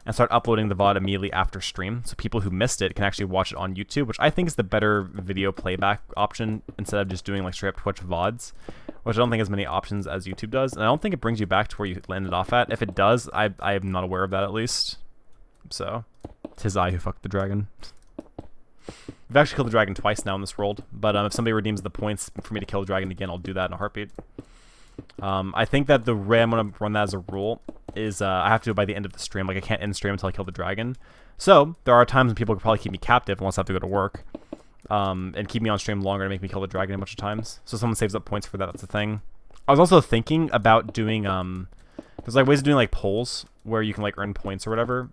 and start uploading the VOD immediately after stream. So people who missed it can actually watch it on YouTube, which I think is the better video playback option instead of just doing like straight up Twitch VODs, which I don't think has many options as YouTube does. And I don't think it brings you back to where you landed off at. If it does, I am not aware of that at least. So, 'tis I who fucked the dragon. We've actually killed the dragon twice now in this world, but if somebody redeems the points for me to kill the dragon again, I'll do that in a heartbeat. I think that the way I'm going to run that as a rule is I have to do it by the end of the stream. Like, I can't end stream until I kill the dragon. So, there are times when people could probably keep me captive unless I have to go to work. And keep me on stream longer to make me kill the dragon a bunch of times. So someone saves up points for that, that's the thing. I was also thinking about doing, there's like ways of doing like polls where you can like earn points or whatever.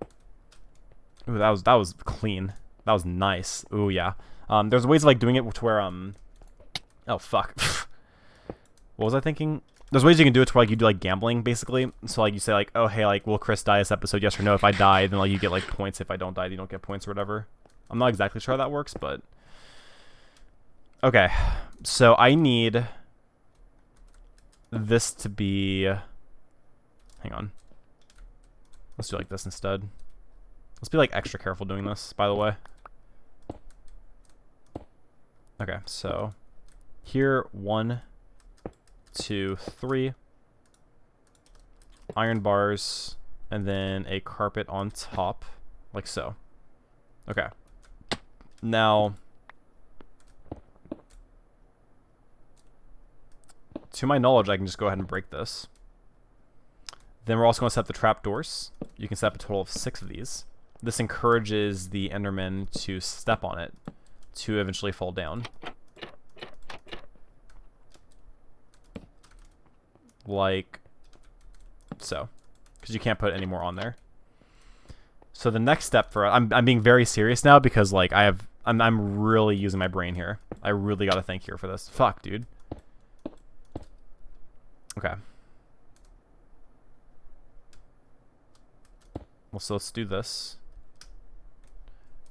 Ooh, that was clean. That was nice. Ooh, yeah. There's ways of like doing it to where, oh, fuck. What was I thinking? There's ways you can do it to where like you do like gambling, basically. So like you say like, oh, hey, like, will Chris die this episode? Yes or no. If I die, then like you get like points. If I don't die, you don't get points or whatever. I'm not exactly sure how that works, but... Okay. So I need this to be... Hang on. Let's do like this instead. Let's be like extra careful doing this, by the way. Okay, so here, 1, 2, 3 iron bars, and then a carpet on top, like so. Okay. Now, to my knowledge, I can just go ahead and break this. Then we're also going to set up the trapdoors. You can set up a total of 6 of these. This encourages the Enderman to step on it to eventually fall down. Like so. Because you can't put any more on there. So the next step for... I'm being very serious now because like I'm really using my brain here. I really got to think here for this. Fuck, dude. Okay. Well, so let's do this.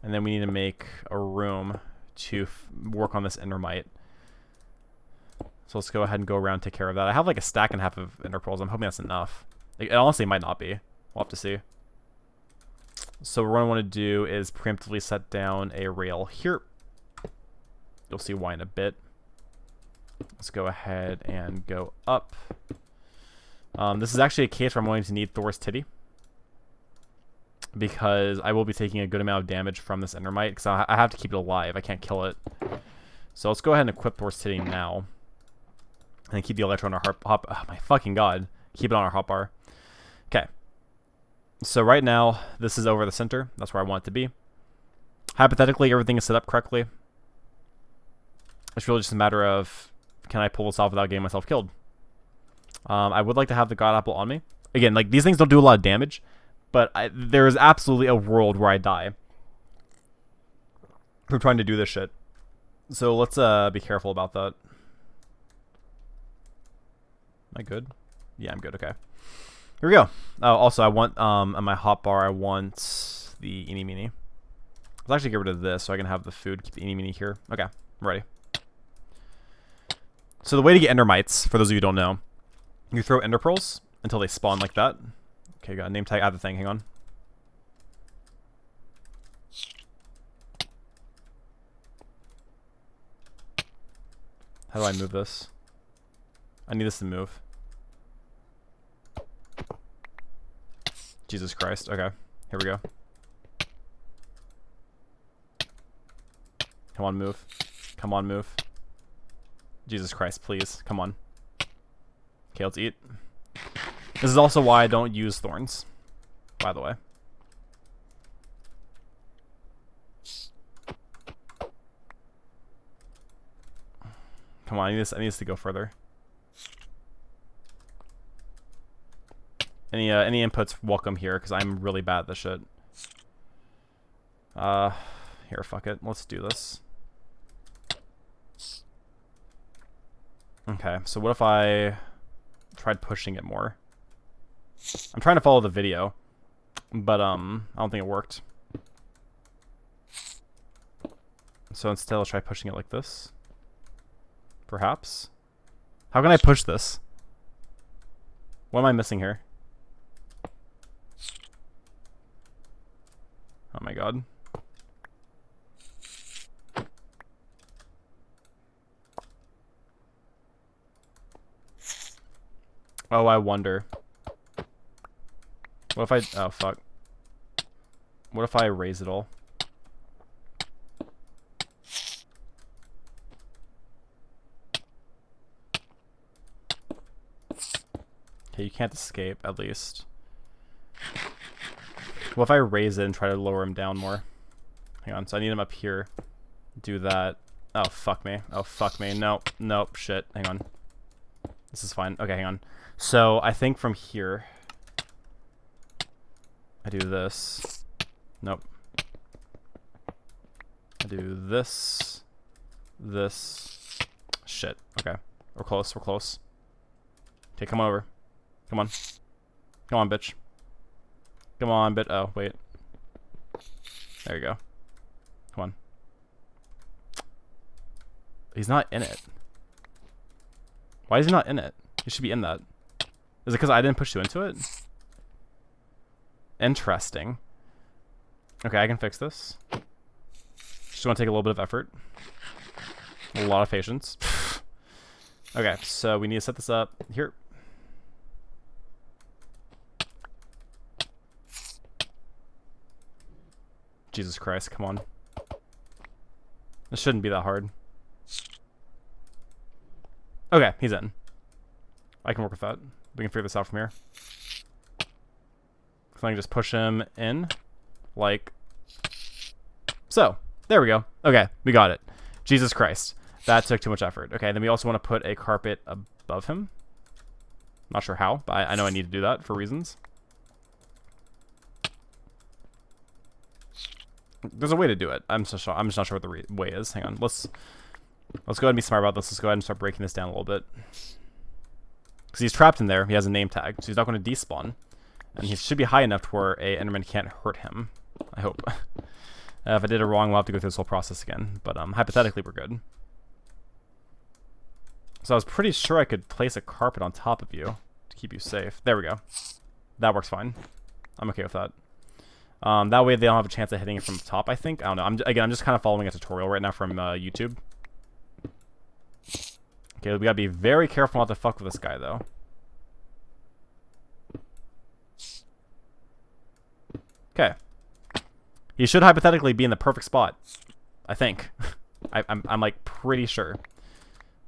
And then we need to make a room to work on this endermite. So let's go ahead and go around and take care of that. I have like a stack and a half of ender pearls. I'm hoping that's enough. It honestly might not be. We'll have to see. So what I want to do is preemptively set down a rail here. You'll see why in a bit. Let's go ahead and go up. This is actually a case where I'm going to need Thor's titty, because I will be taking a good amount of damage from this endermite, because I have to keep it alive. I can't kill it. So let's go ahead and equip Thor's titty now. And keep the electro on our hot... Oh my fucking god. Keep it on our hotbar. Okay. So right now, this is over the center. That's where I want it to be. Hypothetically, everything is set up correctly. It's really just a matter of, can I pull this off without getting myself killed? I would like to have the god apple on me. Again, like, these things don't do a lot of damage, but there is absolutely a world where I die from trying to do this shit. So let's be careful about that. Am I good? Yeah, I'm good. Okay. Here we go. Oh, also, I want, on my hotbar, I want the eeny meeny. Let's actually get rid of this so I can have the food. Keep the eeny meeny here. Okay, I'm ready. So the way to get endermites, for those of you who don't know, you throw ender pearls until they spawn like that. Okay, got a name tag. Add the thing. Hang on. How do I move this? I need this to move. Jesus Christ. Okay. Here we go. Come on, move. Come on, move. Jesus Christ, please. Come on. Okay, let's eat. This is also why I don't use thorns, by the way. Come on, I need this to go further. Any inputs welcome here, because I'm really bad at this shit. Here, fuck it. Let's do this. Okay, so what if I tried pushing it more? I'm trying to follow the video, but I don't think it worked. So instead, I'll try pushing it like this. Perhaps. How can I push this? What am I missing here? Oh my god. Oh, I wonder. What if I... Oh, fuck. What if I raise it all? Okay, you can't escape, at least. What if I raise it and try to lower him down more? Hang on, so I need him up here. Do that. Oh, fuck me. Oh, fuck me. Nope. Nope. Shit. Hang on. This is fine. Okay, hang on. So, I think from here... I do this. Nope. I do this. This. Shit. Okay. We're close. We're close. Okay, come on over. Come on. Come on, bitch. Come on, bitch. Oh, wait. There you go. Come on. He's not in it. Why is he not in it? He should be in that. Is it because I didn't push you into it? Interesting. Okay, I can fix this. Just want to take a little bit of effort. A lot of patience. Okay, so we need to set this up here. Jesus Christ, come on. This shouldn't be that hard. Okay, he's in. I can work with that. We can figure this out from here. So I can just push him in. Like so. There we go. Okay, we got it. Jesus Christ. That took too much effort. Okay, then we also want to put a carpet above him. Not sure how, but I know I need to do that for reasons. There's a way to do it. I'm just not sure what the way is. Hang on. Let's go ahead and be smart about this. Let's go ahead and start breaking this down a little bit. Because he's trapped in there. He has a name tag, so he's not going to despawn. And he should be high enough to where a Enderman can't hurt him. I hope. If I did it wrong, we'll have to go through this whole process again. But hypothetically, we're good. So I was pretty sure I could place a carpet on top of you to keep you safe. There we go. That works fine. I'm okay with that. That way they don't have a chance of hitting it from the top, I think. I don't know. I'm just kind of following a tutorial right now from YouTube. Okay, we gotta be very careful not to fuck with this guy, though. Okay. He should hypothetically be in the perfect spot. I think. I'm like pretty sure.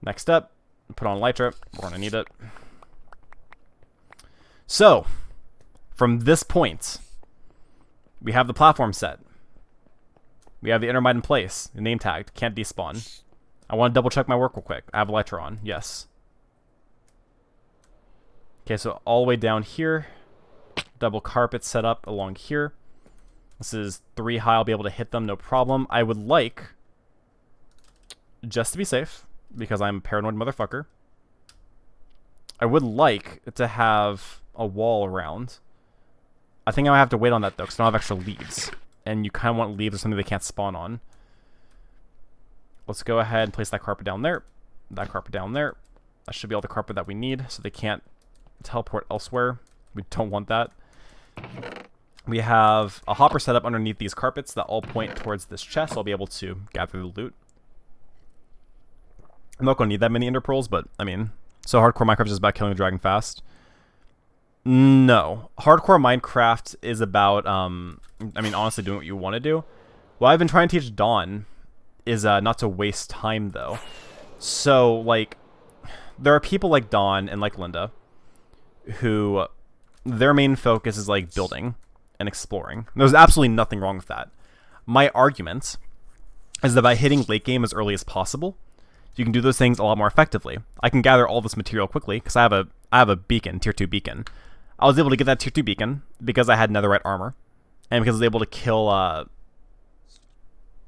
Next up, put on Elytra. We're gonna need it. So, from this point, we have the platform set. We have the Endermite in place. The name tagged. Can't despawn. I want to double check my work real quick. I have Elytra on. Yes. Okay, so all the way down here. Double carpet set up along here. This is 3 high. I'll be able to hit them, no problem. I would like, just to be safe, because I'm a paranoid motherfucker, I would like to have a wall around. I think I might have to wait on that, though, because I don't have extra leaves. And you kind of want leaves or something they can't spawn on. Let's go ahead and place that carpet down there. That carpet down there. That should be all the carpet that we need, so they can't teleport elsewhere. We don't want that. We have a hopper set up underneath these carpets that all point towards this chest. I'll be able to gather the loot. I'm not going to need that many ender pearls, but, I mean, so hardcore Minecraft is about killing the dragon fast? No. Hardcore Minecraft is about, I mean, honestly doing what you want to do. What I've been trying to teach Dawn is not to waste time, though. So, like, there are people like Dawn and like Linda who their main focus is, like, building and exploring. There's absolutely nothing wrong with that. My argument is that by hitting late game as early as possible, you can do those things a lot more effectively. I can gather all this material quickly because I have a beacon, tier 2 beacon. I was able to get that tier 2 beacon because I had netherite armor, and because I was able to kill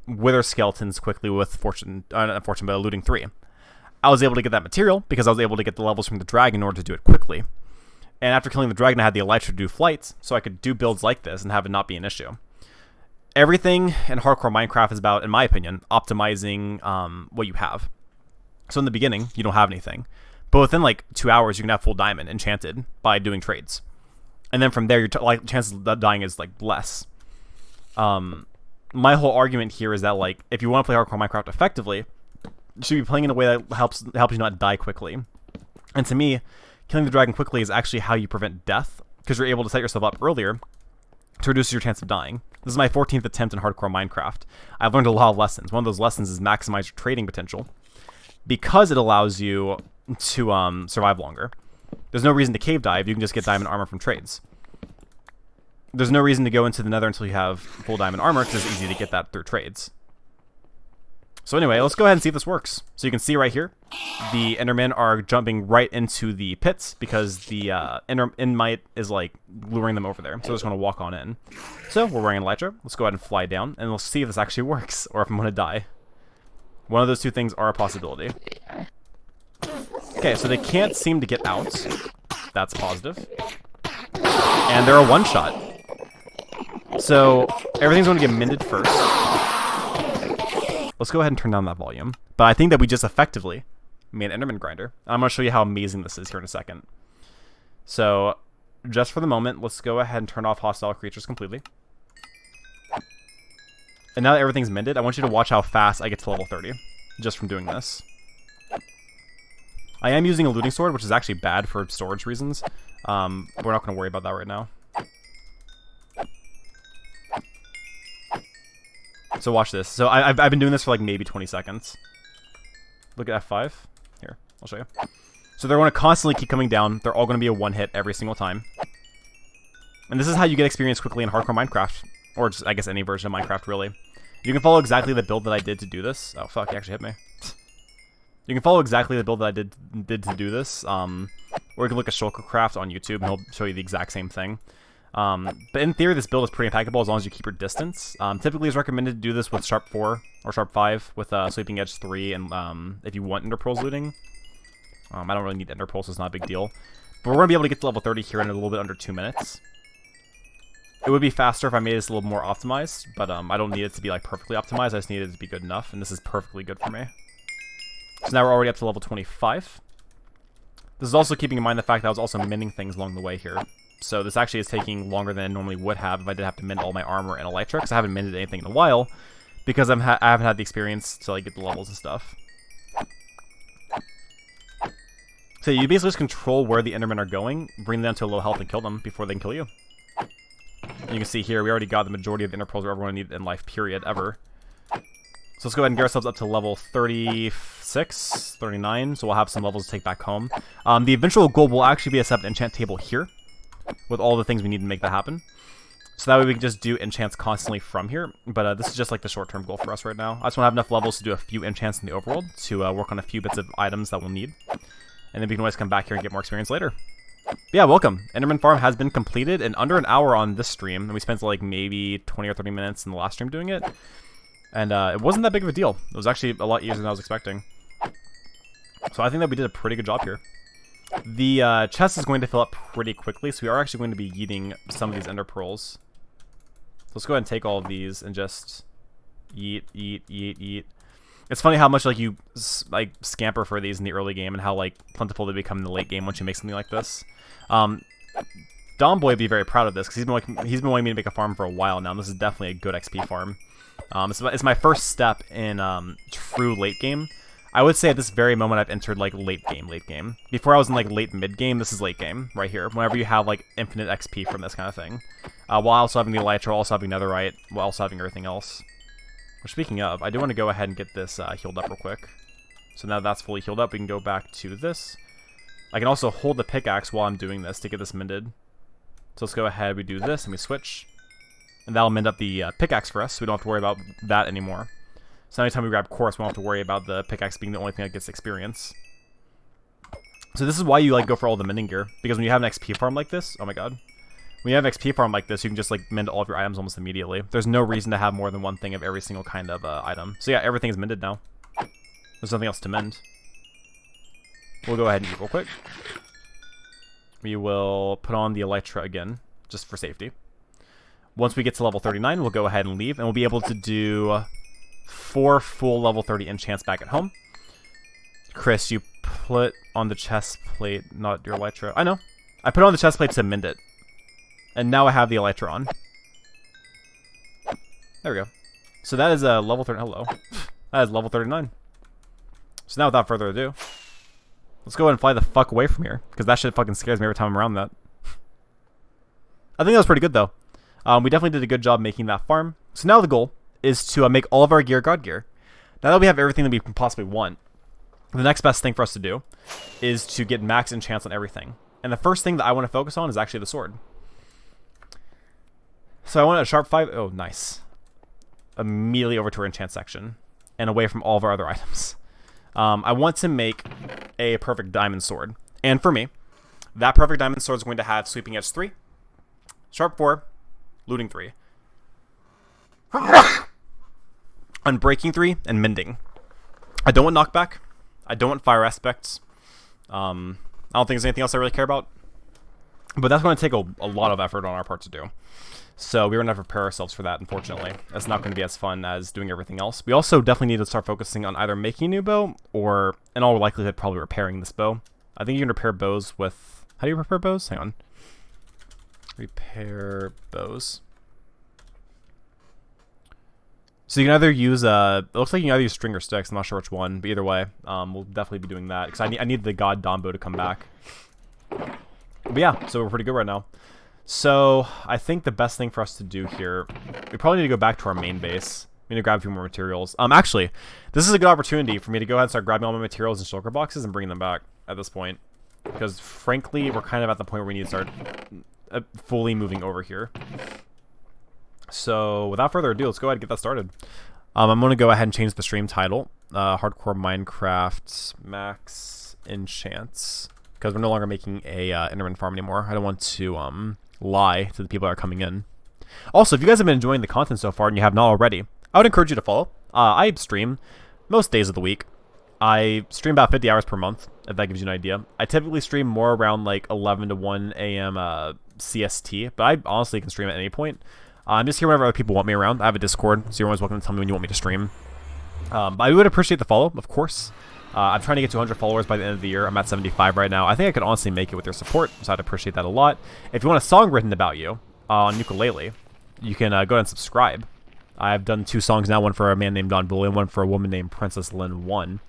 wither skeletons quickly with fortune, not fortune, but looting 3. I was able to get that material because I was able to get the levels from the dragon in order to do it quickly. And after killing the dragon, I had the elytra to do flights, so I could do builds like this and have it not be an issue. Everything in hardcore Minecraft is about, in my opinion, optimizing what you have. So in the beginning, you don't have anything. But within like 2 hours, you can have full diamond enchanted by doing trades. And then from there, your like chances of dying is like less. My whole argument here is that like if you want to play hardcore Minecraft effectively, you should be playing in a way that helps you not die quickly. And to me, killing the dragon quickly is actually how you prevent death, because you're able to set yourself up earlier to reduce your chance of dying. This is my 14th attempt in hardcore Minecraft. I've learned a lot of lessons. One of those lessons is maximize your trading potential, because it allows you to survive longer. There's no reason to cave dive. You can just get diamond armor from trades. There's no reason to go into the nether until you have full diamond armor, because it's easy to get that through trades. So anyway, let's go ahead and see if this works. So you can see right here, the Endermen are jumping right into the pits because the Endermite is like luring them over there. So they're just going to walk on in. So we're wearing Elytra. Let's go ahead and fly down, and we'll see if this actually works, or if I'm going to die. One of those two things are a possibility. Okay, so they can't seem to get out. That's positive. And they're a one-shot. So everything's going to get mended first. Let's go ahead and turn down that volume. But I think that we just effectively made an Enderman Grinder. I'm going to show you how amazing this is here in a second. So, just for the moment, let's go ahead and turn off hostile creatures completely. And now that everything's mended, I want you to watch how fast I get to level 30. Just from doing this. I am using a looting sword, which is actually bad for storage reasons. We're not going to worry about that right now. So watch this. So I've been doing this for like maybe 20 seconds. Look at F5. Here, I'll show you. So they're going to constantly keep coming down. They're all going to be a one-hit every single time. And this is how you get experience quickly in hardcore Minecraft. Or just, I guess, any version of Minecraft, really. You can follow exactly the build that I did to do this. Oh, fuck, he actually hit me. You can follow exactly the build that I did to do this. Or you can look at Shulkercraft on YouTube, and he'll show you the exact same thing. But in theory, this build is pretty impeccable as long as you keep your distance. Typically, it's recommended to do this with Sharp 4 or Sharp 5 with Sleeping Edge 3, and if you want Ender Pearls looting. I don't really need Ender Pearls, so it's not a big deal. But we're going to be able to get to level 30 here in a little bit under 2 minutes. It would be faster if I made this a little more optimized, but I don't need it to be like perfectly optimized. I just need it to be good enough, and this is perfectly good for me. So now we're already up to level 25. This is also keeping in mind the fact that I was also minting things along the way here. So this actually is taking longer than it normally would have if I did have to mint all my armor and elytra, because I haven't minted anything in a while, because I haven't had the experience to like get the levels and stuff. So you basically just control where the Endermen are going, bring them down to low health and kill them before they can kill you. And you can see here, we already got the majority of the Ender Pearls we're ever going to need in life, period, ever. So let's go ahead and get ourselves up to level 36, 39, so we'll have some levels to take back home. The eventual goal will actually be to set up an enchant table here, with all the things we need to make that happen. So that way we can just do enchants constantly from here, but this is just like the short-term goal for us right now. I just want to have enough levels to do a few enchants in the overworld, to work on a few bits of items that we'll need. And then we can always come back here and get more experience later. But yeah, welcome. Enderman Farm has been completed in under an hour on this stream, and we spent like maybe 20 or 30 minutes in the last stream doing it. And it wasn't that big of a deal. It was actually a lot easier than I was expecting. So I think that we did a pretty good job here. The chest is going to fill up pretty quickly, so we are actually going to be eating some of these ender pearls. So let's go ahead and take all of these and just eat. It's funny how much like you like scamper for these in the early game and how like plentiful they become in the late game once you make something like this. Don Boy would be very proud of this because he's been wanting me to make a farm for a while now. And this is definitely a good XP farm. It's my first step in true late game. I would say at this very moment I've entered like late game. Before I was in like late mid game, this is late game right here. Whenever you have like infinite XP from this kind of thing, while also having the elytra, also having netherite, while also having everything else. Well, speaking of, I do want to go ahead and get this healed up real quick. So now that's fully healed up, we can go back to this. I can also hold the pickaxe while I'm doing this to get this mended. So let's go ahead, we do this and we switch. And that'll mend up the pickaxe for us, so we don't have to worry about that anymore. So anytime we grab quartz, we don't have to worry about the pickaxe being the only thing that gets experience. So this is why you like go for all the mending gear, because when you have an XP farm like this, oh my god. When you have an XP farm like this, you can just like mend all of your items almost immediately. There's no reason to have more than one thing of every single kind of item. So yeah, everything is mended now. There's nothing else to mend. We'll go ahead and eat real quick. We will put on the elytra again, just for safety. Once we get to level 39, we'll go ahead and leave, and we'll be able to do 4 full level 30 enchants back at home. Chris, you put on the chest plate, not your elytra. I know. I put on the chest plate to mend it. And now I have the elytra on. There we go. So that is a level 30. Hello. That is level 39. So now without further ado, let's go ahead and fly the fuck away from here, because that shit fucking scares me every time I'm around that. I think that was pretty good though. We definitely did a good job making that farm. So now the goal is to make all of our gear god gear. Now that we have everything that we can possibly want, the next best thing for us to do is to get max enchants on everything. And the first thing that I want to focus on is actually the sword. So I want a sharp 5. Oh, nice. Immediately over to our enchant section and away from all of our other items. I want to make a perfect diamond sword. And for me, that perfect diamond sword is going to have sweeping edge 3, sharp 4, looting 3, unbreaking 3, and mending. I don't want knockback. I don't want fire aspects. I don't think there's anything else I really care about. But that's going to take a lot of effort on our part to do. So we're going to have to prepare ourselves for that, unfortunately. That's not going to be as fun as doing everything else. We also definitely need to start focusing on either making a new bow or, in all likelihood, probably repairing this bow. I think you can repair bows with... How do you repair bows? Hang on. Repair bows. So you can either use... it looks like you can either use string or sticks. I'm not sure which one, but either way, we'll definitely be doing that. Because I need the god Dombo to come back. But yeah, so we're pretty good right now. So, I think the best thing for us to do here, we probably need to go back to our main base. We need to grab a few more materials. Actually, this is a good opportunity for me to go ahead and start grabbing all my materials in shulker boxes and bringing them back at this point. Because, frankly, we're kind of at the point where we need to start fully moving over here. So, without further ado, let's go ahead and get that started. I'm going to go ahead and change the stream title. Hardcore Minecraft Max Enchants. Because we're no longer making a Enderman Farm anymore. I don't want to lie to the people that are coming in. Also, if you guys have been enjoying the content so far and you have not already, I would encourage you to follow. I stream most days of the week. I stream about 50 hours per month, if that gives you an idea. I typically stream more around like 11 to 1 a.m. CST, but I honestly can stream at any point. I'm just here whenever other people want me around. I have a Discord, so you're always welcome to tell me when you want me to stream. But I would appreciate the follow, of course. I'm trying to get to 100 followers by the end of the year. I'm at 75 right now. I think I could honestly make it with your support, so I'd appreciate that a lot. If you want a song written about you on ukulele, you can go ahead and subscribe. I've done 2 songs now, one for a man named Don Bullion, one for a woman named Princess Lynn 1.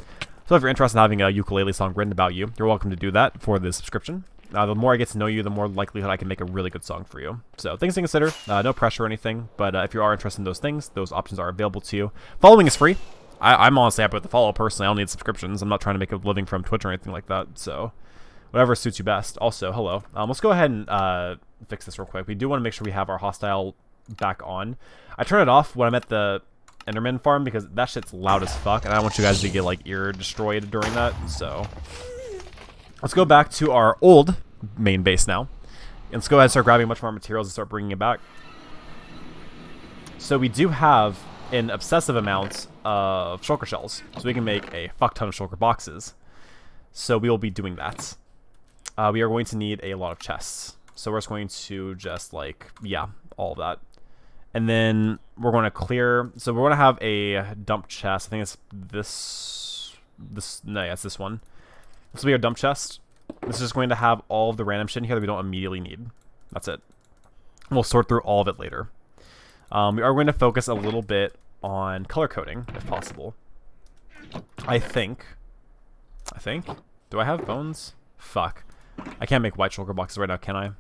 So if you're interested in having a ukulele song written about you, you're welcome to do that for the subscription. The more I get to know you, the more likelihood I can make a really good song for you. So things to consider. No pressure or anything, but if you are interested in those things, those options are available to you. Following is free. I'm honestly happy with the follow personally. I don't need subscriptions. I'm not trying to make a living from Twitch or anything like that. So whatever suits you best. Also, hello. Let's go ahead and fix this real quick. We do want to make sure we have our hostile back on. I turn it off when I'm at the Enderman Farm because that shit's loud as fuck, and I don't want you guys to get like ear destroyed during that. So let's go back to our old main base now. And let's go ahead and start grabbing much more materials and start bringing it back. So we do have an obsessive amount of shulker shells, so we can make a fuck ton of shulker boxes. So we will be doing that. We are going to need a lot of chests, so we're just going to like, yeah, all of that. And then we're going to clear, so we're going to have a dump chest. I think it's no, yeah, it's this one. This will be our dump chest. This is just going to have all of the random shit in here that we don't immediately need. That's it. We'll sort through all of it later. We are going to focus a little bit on color coding, if possible. I think. Do I have bones? Fuck. I can't make white shulker boxes right now, can I?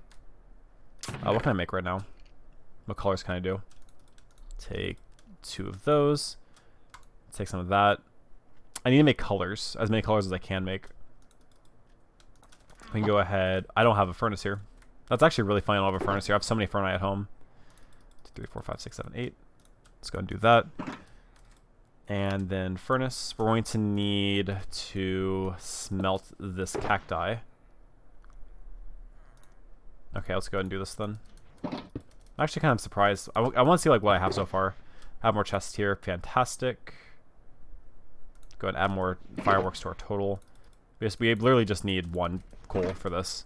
What can I make right now? What colors can I do? Take 2 of those. Take some of that. I need to make colors. As many colors as I can make. We can go ahead. I don't have a furnace here. That's actually really funny. I don't have a furnace here. I have so many furnace at home. 2, 3, 4, 5, 6, 7, 8. Let's go and do that. And then furnace. We're going to need to smelt this cacti. Okay, let's go ahead and do this then. I'm actually kind of surprised. I want to see like what I have so far. I have more chests here. Fantastic. Go ahead and add more fireworks to our total. We literally just need 1 coal for this.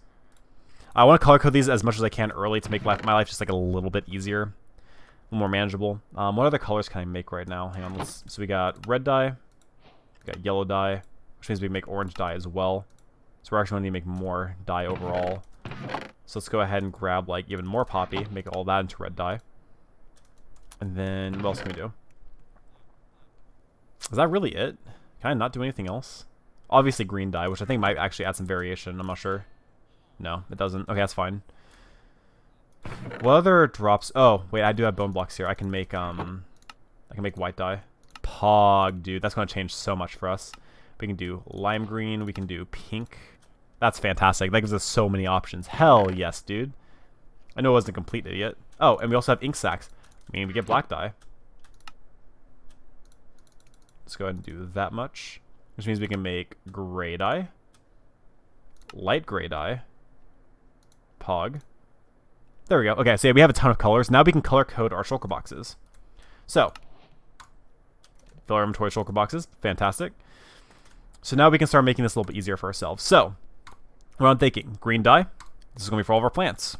I want to color code these as much as I can early to make my life just like a little bit easier, a little more manageable. What other colors can I make right now? Hang on. So we got red dye, we got yellow dye, which means we can make orange dye as well. So we're actually going to need to make more dye overall. So let's go ahead and grab like even more poppy, make all that into red dye. And then what else can we do? Is that really it? Can I not do anything else? Obviously green dye, which I think might actually add some variation. I'm not sure. No, it doesn't. Okay, that's fine. What other drops? Oh, wait, I do have bone blocks here. I can make white dye. Pog, dude. That's going to change so much for us. We can do lime green. We can do pink. That's fantastic. That gives us so many options. Hell yes, dude. I know it wasn't completed yet. Oh, and we also have ink sacks. Meaning we get black dye. Let's go ahead and do that much. Which means we can make gray dye. Light gray dye. Pog. There we go. Okay, so yeah, we have a ton of colors. Now we can color code our shulker boxes. So, fill our inventory shulker boxes. Fantastic. So now we can start making this a little bit easier for ourselves. So, what I'm thinking, green dye. This is going to be for all of our plants.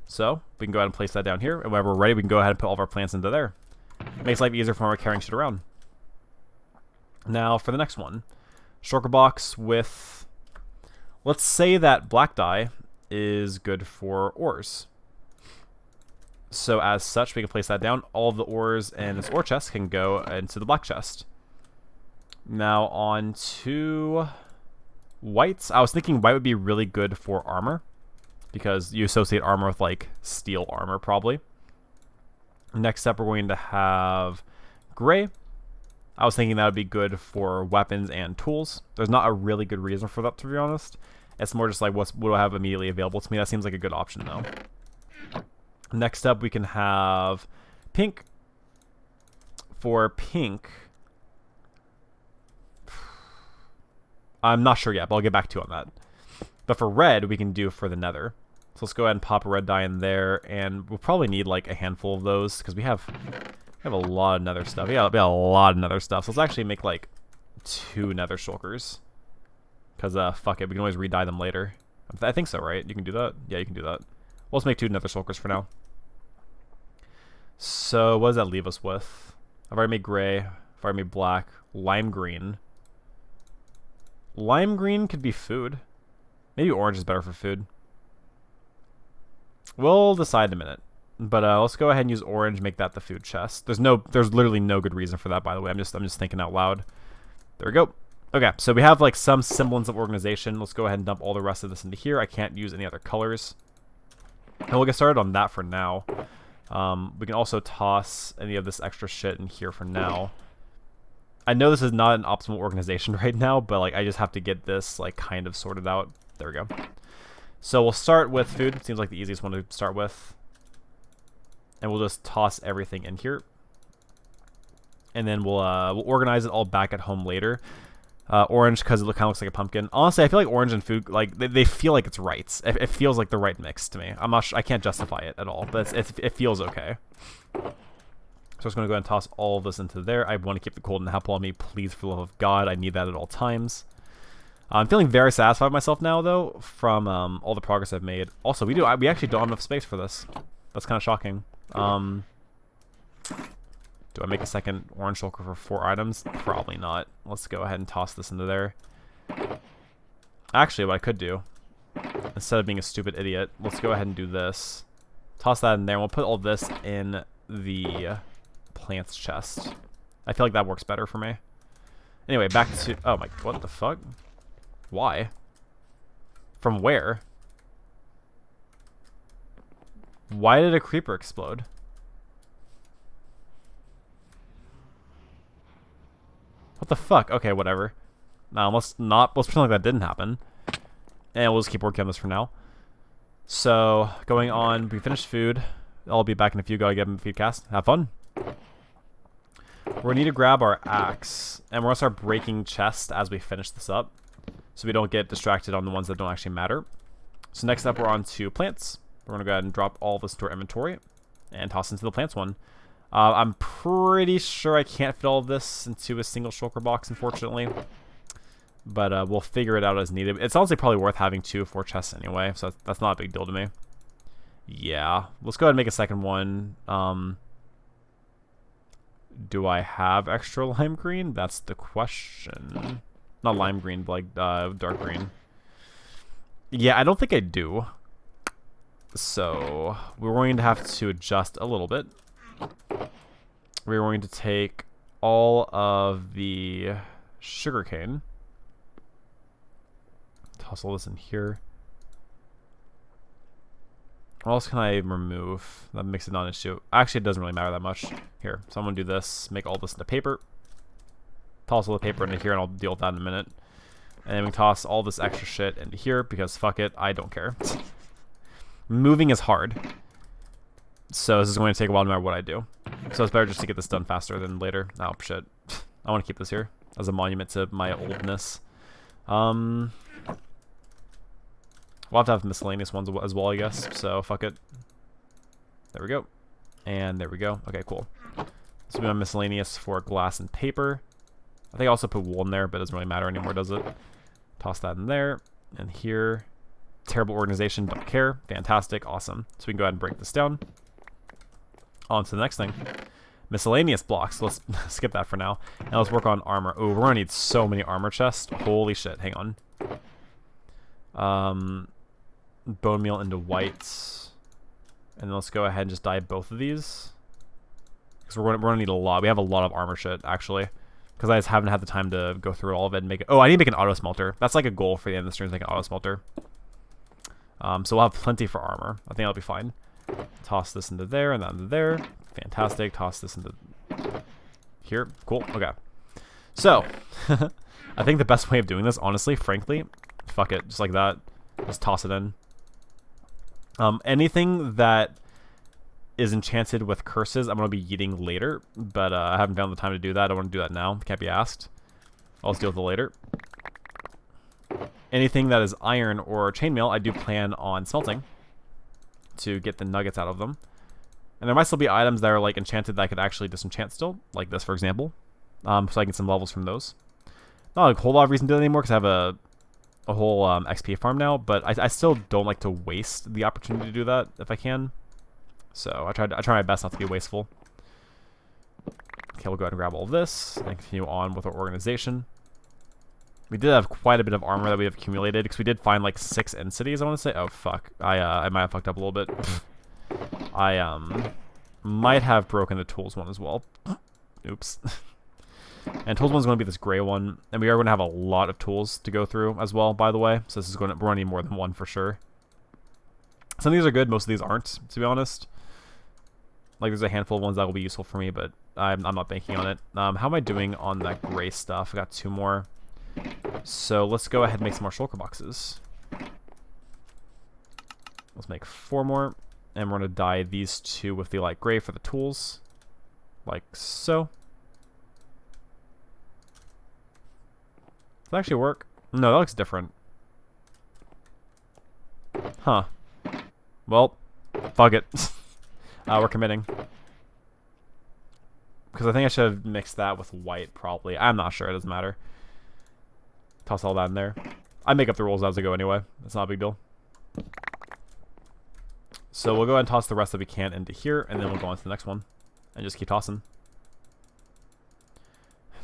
So, we can go ahead and place that down here. And whenever we're ready, we can go ahead and put all of our plants into there. Makes life easier when we're carrying shit around. Now, for the next one. Shulker box with... Let's say that black dye is good for ores. So, as such, we can place that down. All of the ores in this ore chest can go into the black chest. Now, on to whites. I was thinking white would be really good for armor, because you associate armor with, like, steel armor, probably. Next up, we're going to have gray. I was thinking that would be good for weapons and tools. There's not a really good reason for that, to be honest. It's more just like what do I have immediately available to me. That seems like a good option, though. Next up, we can have pink. For pink, I'm not sure yet, but I'll get back to you on that. But for red, we can do for the nether. So let's go ahead and pop a red dye in there, and we'll probably need like a handful of those because we have a lot of nether stuff. Yeah, we have a lot of nether stuff. So let's actually make like 2 nether shulkers. Because fuck it, we can always re-dye them later. I think so, right? You can do that? Yeah, you can do that. Well, We'll just make 2 nether shulkers for now. So what does that leave us with? I've already made gray. I've already made black. Lime green. Lime green could be food. Maybe orange is better for food. We'll decide in a minute. But let's go ahead and use orange, make that the food chest. There's literally no good reason for that, by the way. I'm just thinking out loud. There we go. Okay, so we have like some semblance of organization. Let's go ahead and dump all the rest of this into here. I can't use any other colors. And we'll get started on that for now. We can also toss any of this extra shit in here for now. I know this is not an optimal organization right now, but like I just have to get this like kind of sorted out. There we go. So we'll start with food. Seems like the easiest one to start with. And we'll just toss everything in here. And then we'll organize it all back at home later. Orange because it kind of looks like a pumpkin. Honestly, I feel like orange and food, like they feel like it's right. It feels like the right mix to me. I'm not sure, I can't justify it at all, but it feels okay. So I'm just gonna go ahead and toss all of this into there. I want to keep the golden apple on me, please, for the love of God. I need that at all times. I'm feeling very satisfied with myself now, though, from all the progress I've made. Also, we actually don't have enough space for this. That's kind of shocking. Do I make a second orange shulker for 4 items? Probably not. Let's go ahead and toss this into there. Actually, what I could do, instead of being a stupid idiot, let's go ahead and do this. Toss that in there, and we'll put all this in the plants chest. I feel like that works better for me. Anyway, back to... Oh my... What the fuck? Why? From where? Why did a creeper explode? What the fuck? Okay, whatever. Now let's pretend like that didn't happen. And we'll just keep working on this for now. So, going on, we finished food. I'll be back in a few. Gotta get them feed cast. Have fun. We're gonna need to grab our axe, and we're gonna start breaking chests as we finish this up, so we don't get distracted on the ones that don't actually matter. So next up, we're on to plants. We're gonna go ahead and drop all this into our inventory and toss into the plants one. I'm pretty sure I can't fit all of this into a single shulker box, unfortunately. But we'll figure it out as needed. It's honestly probably worth having 2 or 4 chests anyway, so that's not a big deal to me. Yeah, let's go ahead and make a second one. Do I have extra lime green? That's the question. Not lime green, but like dark green. Yeah, I don't think I do. So we're going to have to adjust a little bit. We're going to take all of the sugarcane. Toss all this in here. What else can I remove? That makes it not an issue. Actually, it doesn't really matter that much. Here, so I'm going to do this. Make all this into paper. Toss all the paper into here, and I'll deal with that in a minute. And then we toss all this extra shit into here, because fuck it, I don't care. Moving is hard. So this is going to take a while no matter what I do. So it's better just to get this done faster than later. Oh, shit. I want to keep this here as a monument to my oldness. We'll have to have miscellaneous ones as well, I guess. So, fuck it. There we go. And there we go. Okay, cool. So we have miscellaneous for glass and paper. I think I also put wool in there, but it doesn't really matter anymore, does it? Toss that in there. And here. Terrible organization, don't care. Fantastic, awesome. So we can go ahead and break this down. On to the next thing. Miscellaneous blocks. Let's skip that for now. And let's work on armor. Oh, we're going to need so many armor chests. Holy shit, hang on. Bone meal into white. And then let's go ahead and just dye both of these. Because we're going to need a lot. We have a lot of armor shit, actually. Because I just haven't had the time to go through all of it and make it. Oh, I need to make an auto smelter. That's like a goal for the end of the stream, to make an auto smelter. So we'll have plenty for armor. I think that'll be fine. Toss this into there and that into there. Fantastic. Toss this into here. Cool. Okay. So, I think the best way of doing this, honestly, frankly, fuck it. Just like that. Just toss it in. Anything that is enchanted with curses, I'm going to be eating later. But I haven't found the time to do that. I want to do that now. Can't be asked. I'll just deal with it later. Anything that is iron or chainmail, I do plan on smelting to get the nuggets out of them. And there might still be items that are like enchanted that I could actually disenchant still, like this, for example. So I can get some levels from those. Not a whole lot of reason to do it anymore because I have a whole XP farm now, but I still don't like to waste the opportunity to do that if I can. So I try my best not to be wasteful. Okay, we'll go ahead and grab all of this and continue on with our organization. We did have quite a bit of armor that we have accumulated because we did find like 6 end cities, I want to say. Oh fuck, I might have fucked up a little bit. I might have broken the tools one as well. Oops. And tools one's going to be this gray one, and we are going to have a lot of tools to go through as well, by the way. So this is we're going to need more than one for sure. Some of these are good, most of these aren't, to be honest. Like there's a handful of ones that will be useful for me, but I'm not banking on it. How am I doing on that gray stuff? I got 2 more. So let's go ahead and make some more shulker boxes. Let's make 4 more, and we're going to dye these 2 with the light gray for the tools. Like so. Does that actually work? No, that looks different. Huh. Well, fuck it. We're committing. Because I think I should have mixed that with white, probably. I'm not sure. It doesn't matter. Toss all that in there. I make up the rules as I go anyway. It's not a big deal. So we'll go ahead and toss the rest that we can into here, and then we'll go on to the next one. And just keep tossing.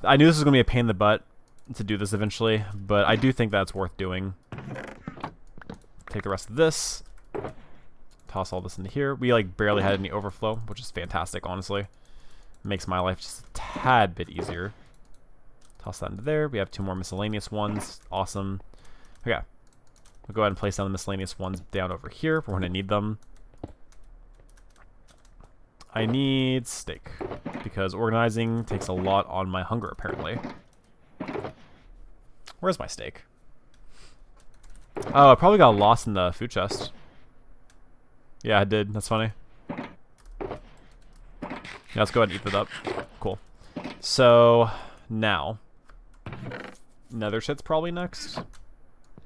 I knew this was going to be a pain in the butt to do this eventually, but I do think that's worth doing. Take the rest of this. Toss all this into here. We like barely had any overflow, which is fantastic, honestly. Makes my life just a tad bit easier. Toss that into there. We have 2 more miscellaneous ones. Awesome. Okay. We'll go ahead and place down the miscellaneous ones down over here. We're going to need them. I need steak, because organizing takes a lot on my hunger, apparently. Where's my steak? Oh, I probably got lost in the food chest. Yeah, I did. That's funny. Yeah, let's go ahead and eat that up. Cool. So, now. Nether shit's probably next.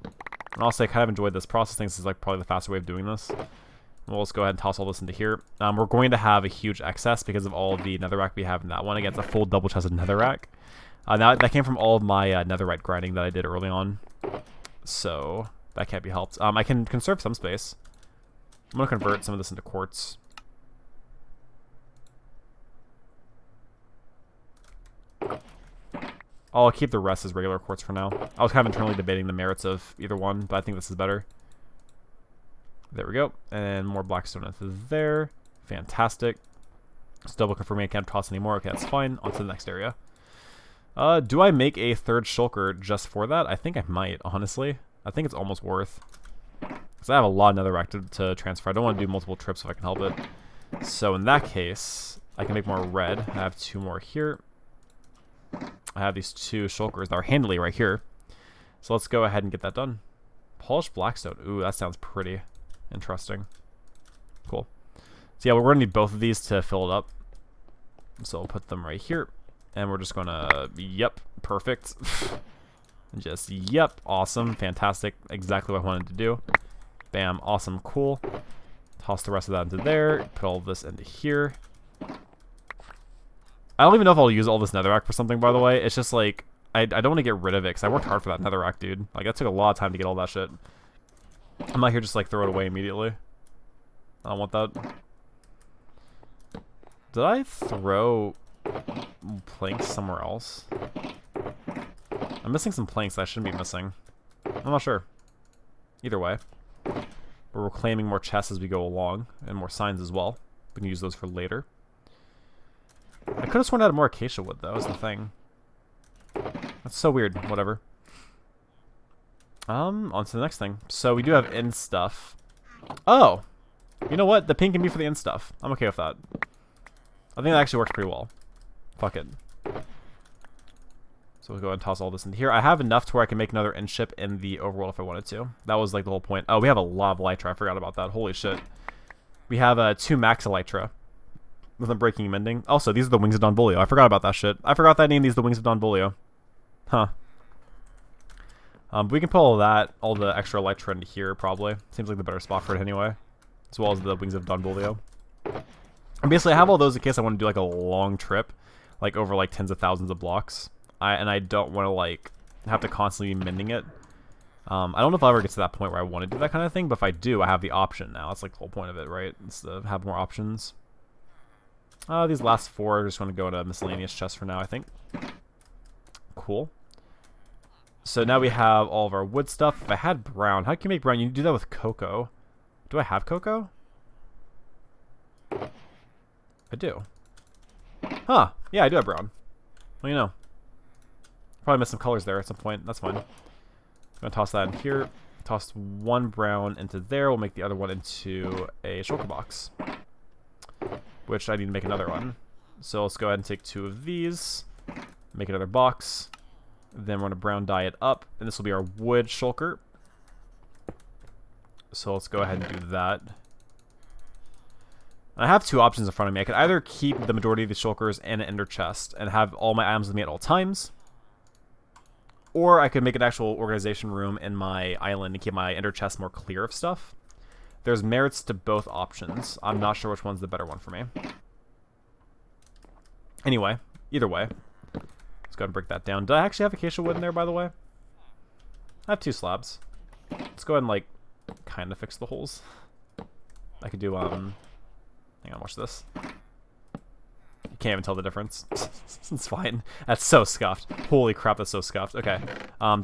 And also, I kind of enjoyed this process. This is like probably the faster way of doing this. We'll just go ahead and toss all this into here. We're going to have a huge excess because of all of the netherrack we have in that one. Again, it's a full double chested netherrack. That came from all of my netherite grinding that I did early on. So, that can't be helped. I can conserve some space. I'm going to convert some of this into quartz. I'll keep the rest as regular quartz for now. I was kind of internally debating the merits of either one, but I think this is better. There we go. And more blackstone into there. Fantastic. Just double confirming I can't toss anymore. Okay, that's fine. On to the next area. Do I make a 3rd shulker just for that? I think I might, honestly. I think it's almost worth. Because I have a lot of netherrack to transfer. I don't want to do multiple trips if I can help it. So in that case, I can make more red. I have 2 more here. I have these 2 shulkers that are handily right here. So let's go ahead and get that done. Polished blackstone. Ooh, that sounds pretty interesting. Cool. So yeah, we're going to need both of these to fill it up. So we'll put them right here. And we're just going to, yep, perfect. Just, yep, awesome, fantastic, exactly what I wanted to do. Bam, awesome, cool. Toss the rest of that into there, put all this into here. I don't even know if I'll use all this netherrack for something, by the way. It's just like, I don't want to get rid of it, because I worked hard for that netherrack, dude. Like, that took a lot of time to get all that shit. I'm not here just, like, throw it away immediately. I don't want that. Did I throw planks somewhere else? I'm missing some planks that I shouldn't be missing. I'm not sure. Either way. We're reclaiming more chests as we go along, and more signs as well. We can use those for later. I could have sworn I had more acacia wood, though, is the thing. That's so weird. Whatever. On to the next thing. So we do have end stuff. Oh! You know what? The pink can be for the end stuff. I'm okay with that. I think that actually works pretty well. Fuck it. So we'll go ahead and toss all this into here. I have enough to where I can make another end ship in the overworld if I wanted to. That was like the whole point. Oh, we have a lot of elytra. I forgot about that. Holy shit. We have 2 max elytra. With them breaking and mending. Also, these are the wings of Don Bolio. I forgot about that shit. I forgot that I named these the wings of Don Bolio. Huh. But we can put all that, all the extra elytra into here, probably. Seems like the better spot for it anyway. As well as the wings of Don Bolio. And basically, I have all those in case I want to do like a long trip. Like over like tens of thousands of blocks. And I don't want to like have to constantly be mending it. I don't know if I'll ever get to that point where I want to do that kind of thing, but if I do, I have the option now. That's like the whole point of it, right? It's to have more options. These last 4 are just going to go to miscellaneous chests for now, I think. Cool. So now we have all of our wood stuff. If I had brown, how can you make brown? You do that with cocoa. Do I have cocoa? I do. Huh. Yeah, I do have brown. Well, you know. Probably missed some colors there at some point. That's fine. I'm going to toss that in here. Toss 1 brown into there. We'll make the other one into a shulker box, which I need to make another one. So let's go ahead and take 2 of these. Make another box. Then we're going to brown dye it up. And this will be our wood shulker. So let's go ahead and do that. I have 2 options in front of me. I could either keep the majority of the shulkers in an ender chest and have all my items with me at all times, or I could make an actual organization room in my island and keep my ender chest more clear of stuff. There's merits to both options. I'm not sure which one's the better one for me. Anyway, either way, let's go ahead and break that down. Do I actually have acacia wood in there, by the way? I have 2 slabs. Let's go ahead and, like, kind of fix the holes. I could do, hang on, watch this. You can't even tell the difference. It's fine. That's so scuffed. Holy crap, that's so scuffed. Okay.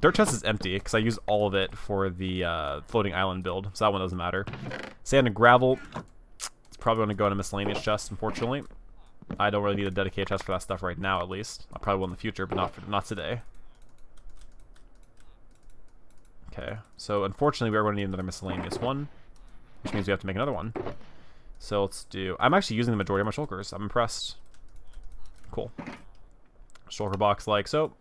Dirt chest is empty, because I used all of it for the floating island build, so that one doesn't matter. Sand and gravel. It's probably going to go in a miscellaneous chest, unfortunately. I don't really need a dedicated chest for that stuff right now, at least. I probably will in the future, but not today. Okay, so unfortunately we are going to need another miscellaneous one, which means we have to make another one. So let's do... I'm actually using the majority of my shulkers. I'm impressed. Cool. Shulker box like so.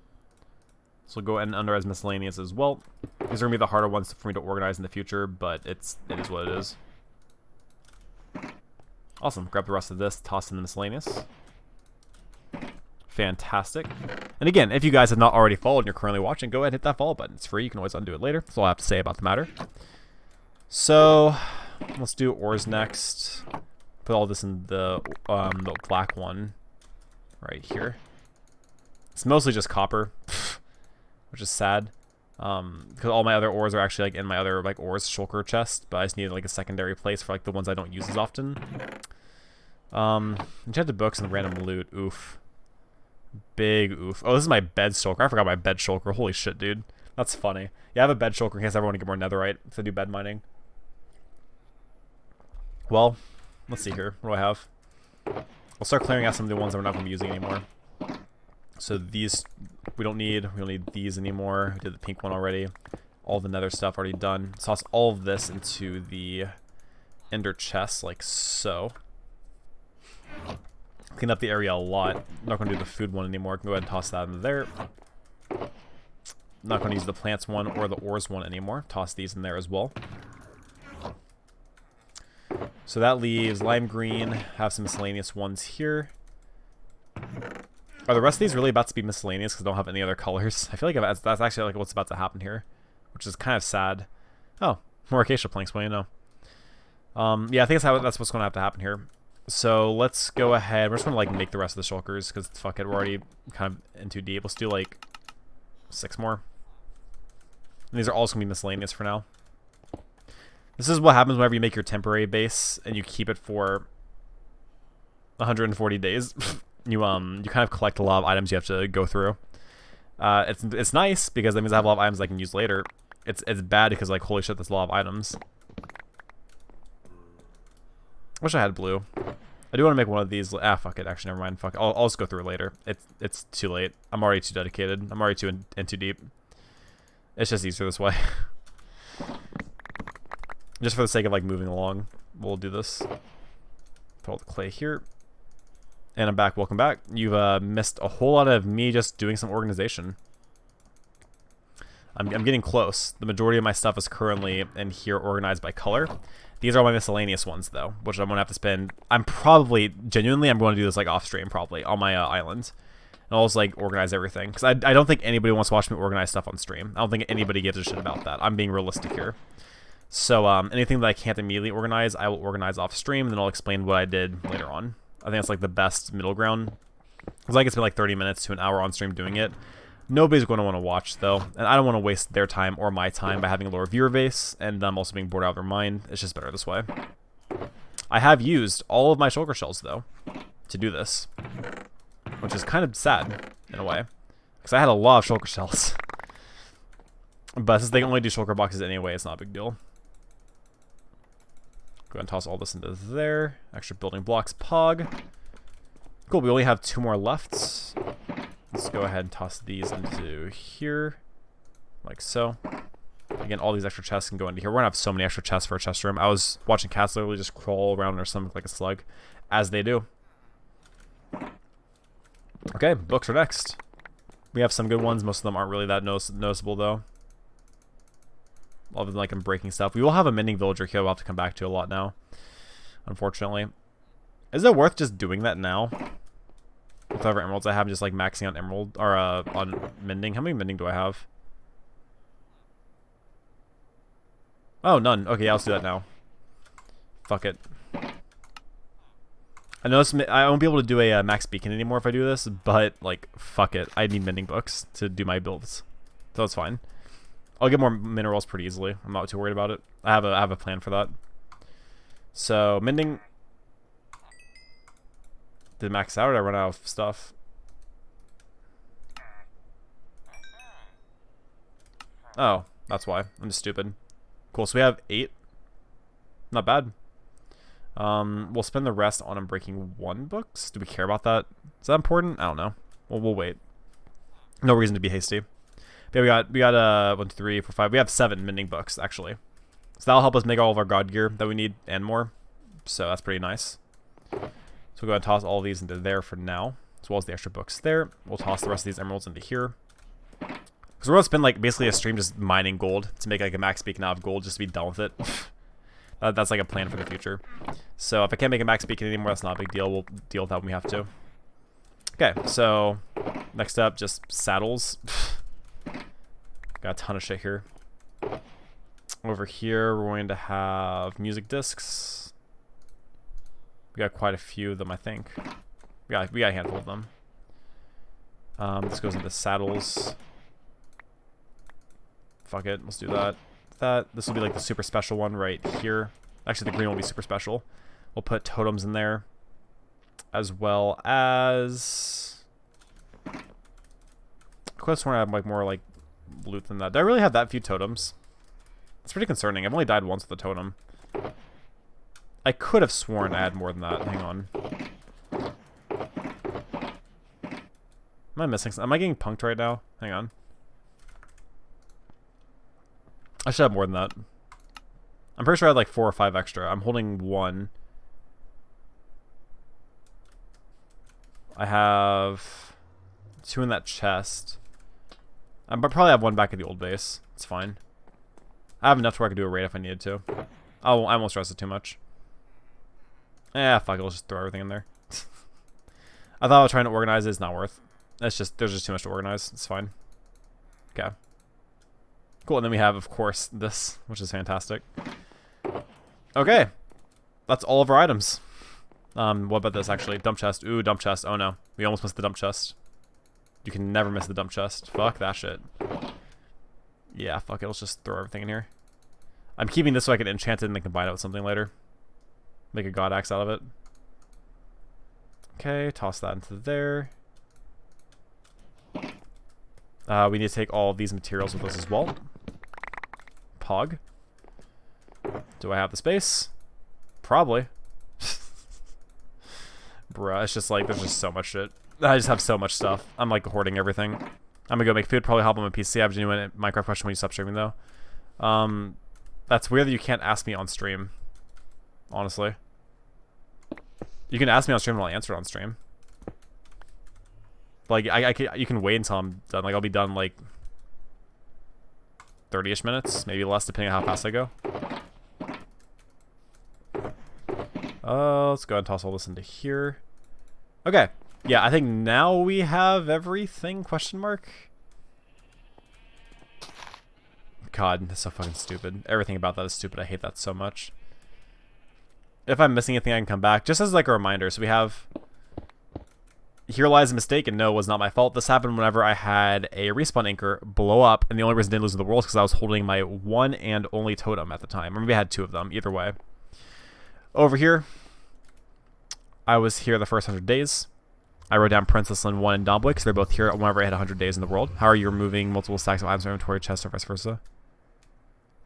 So we'll go ahead and under as miscellaneous as well. These are going to be the harder ones for me to organize in the future, but it is what it is. Awesome. Grab the rest of this, toss in the miscellaneous. Fantastic. And again, if you guys have not already followed and you're currently watching, go ahead and hit that follow button. It's free. You can always undo it later. That's all I have to say about the matter. So let's do ores next. Put all this in the black one right here. It's mostly just copper, which is sad. Because all my other ores are actually like in my other like ores shulker chest, but I just need like a secondary place for like the ones I don't use as often. Enchanted books and random loot. Oof. Big oof. Oh, this is my bed shulker. I forgot my bed shulker. Holy shit, dude. That's funny. Yeah, I have a bed shulker in case I ever want to get more netherite to do bed mining. Well, let's see here. What do I have? I'll start clearing out some of the ones that we're not going to be using anymore. So these we don't need. We don't need these anymore. We did the pink one already. All the nether stuff already done. Let's toss all of this into the ender chest like so. Clean up the area a lot. I'm not going to do the food one anymore. I can go ahead and toss that in there. Not going to use the plants one or the ores one anymore. Toss these in there as well. So that leaves lime green. Have some miscellaneous ones here. Are the rest of these really about to be miscellaneous because I don't have any other colors? I feel like that's actually like what's about to happen here, which is kind of sad. Oh, more acacia planks. Well, you know. Yeah, I think that's what's going to have to happen here. So let's go ahead. We're just going to like make the rest of the shulkers because fuck it, we're already kind of in too deep. Let's do like 6 more. And these are all going to be miscellaneous for now. This is what happens whenever you make your temporary base and you keep it for 140 days. You kind of collect a lot of items you have to go through. It's nice because that means I have a lot of items I can use later. It's bad because like holy shit, that's a lot of items. Wish I had blue. I do want to make one of these. Ah, fuck it. Actually, never mind. Fuck it. I'll just go through it later. It's too late. I'm already too dedicated. I'm already in too deep. It's just easier this way. Just for the sake of like moving along, we'll do this. Put all the clay here. And I'm back. Welcome back. You've missed a whole lot of me just doing some organization. I'm getting close. The majority of my stuff is currently in here organized by color. These are my miscellaneous ones, though, which I'm going to have to spend... I'm genuinely, I'm going to do this like off-stream, probably, on my island. And I'll just like organize everything. Because I don't think anybody wants to watch me organize stuff on stream. I don't think anybody gives a shit about that. I'm being realistic here. So anything that I can't immediately organize, I will organize off-stream, and then I'll explain what I did later on. I think that's like the best middle ground. Because I can spend like 30 minutes to an hour on stream doing it. Nobody's going to want to watch, though, and I don't want to waste their time or my time by having a lower viewer base, and them also being bored out of their mind. It's just better this way. I have used all of my shulker shells, though, to do this, which is kind of sad, in a way, because I had a lot of shulker shells. But since they can only do shulker boxes anyway, it's not a big deal. Go ahead and toss all this into there. Extra building blocks, pog. Cool, we only have 2 more left. Let's go ahead and toss these into here, like so. Again, all these extra chests can go into here. We're gonna have so many extra chests for a chest room. I was watching cats literally just crawl around in their stomach like a slug, as they do. Okay, books are next. We have some good ones. Most of them aren't really that noticeable, though. Other than, like, I'm breaking stuff. We will have a mending villager here we'll have to come back to a lot now, unfortunately. Is it worth just doing that now? With whatever emeralds I have, just like maxing on emerald or on mending. How many mending do I have? Oh, none. Okay, yeah, let's do that now. Fuck it. I know I won't be able to do a max beacon anymore if I do this, but like, fuck it. I need mending books to do my builds, so it's fine. I'll get more minerals pretty easily. I'm not too worried about it. I have a plan for that. So mending. Did it max out or did I run out of stuff? Oh, that's why. I'm just stupid. Cool, so we have 8. Not bad. We'll spend the rest on breaking 1 books. Do we care about that? Is that important? I don't know. Well, we'll wait. No reason to be hasty. But yeah, we got 1, 2, 3, 4, 5. We have 7 mending books, actually. So that'll help us make all of our god gear that we need and more. So that's pretty nice. So we'll go ahead and toss all of these into there for now, as well as the extra books there. We'll toss the rest of these emeralds into here. Because we're going to spend like basically a stream just mining gold to make like a max beacon out of gold just to be done with it. That's like a plan for the future. So if I can't make a max beacon anymore, that's not a big deal. We'll deal with that when we have to. Okay, so next up, just saddles. Got a ton of shit here. Over here, we're going to have music discs. We got quite a few of them, I think. We got a handful of them. This goes into saddles. Fuck it, let's do that. This will be like the super special one right here. Actually, the green will be super special. We'll put totems in there, as well as. I could have sworn I have like more like loot than that. Do I really have that few totems? It's pretty concerning. I've only died once with a totem. I could have sworn I had more than that. Hang on. Am I missing something? Am I getting punked right now? Hang on. I should have more than that. I'm pretty sure I had like 4 or 5 extra. I'm holding 1. I have 2 in that chest. I probably have 1 back at the old base. It's fine. I have enough to where I could do a raid if I needed to. I won't stress it too much. Yeah, fuck it. Let's just throw everything in there. I thought I was trying to organize it. It's not worth. There's just too much to organize. It's fine. Okay. Cool. And then we have, of course, this, which is fantastic. Okay. That's all of our items. What about this, actually? Dump chest. Ooh, dump chest. Oh, no. We almost missed the dump chest. You can never miss the dump chest. Fuck that shit. Yeah, fuck it. Let's just throw everything in here. I'm keeping this so I can enchant it and then combine it with something later. Make a god axe out of it. Okay, toss that into there. We need to take all of these materials with us as well. Pog. Do I have the space? Probably. Bruh, it's just like, there's just so much shit. I just have so much stuff. I'm like hoarding everything. I'm gonna go make food, probably hop on my PC. I have a genuine Minecraft question when you stop streaming, though. That's weird that you can't ask me on stream. Honestly. You can ask me on stream and I'll answer it on stream. Like, you can wait until I'm done. Like, I'll be done, like, 30-ish minutes. Maybe less, depending on how fast I go. Let's go ahead and toss all this into here. Okay. Yeah, I think now we have everything, question mark? God, that's so fucking stupid. Everything about that is stupid. I hate that so much. If I'm missing anything, I can come back. Just as like a reminder, so we have here lies a mistake, and no, it was not my fault. This happened whenever I had a respawn anchor blow up, and the only reason I didn't lose the world is because I was holding my one and only totem at the time. Or maybe I had two of them, either way. Over here, I was here the first 100 days. I wrote down Princess Lynn 1 and Domboy because they're both here whenever I had 100 days in the world. How are you removing multiple stacks of items from inventory, chest, or vice versa?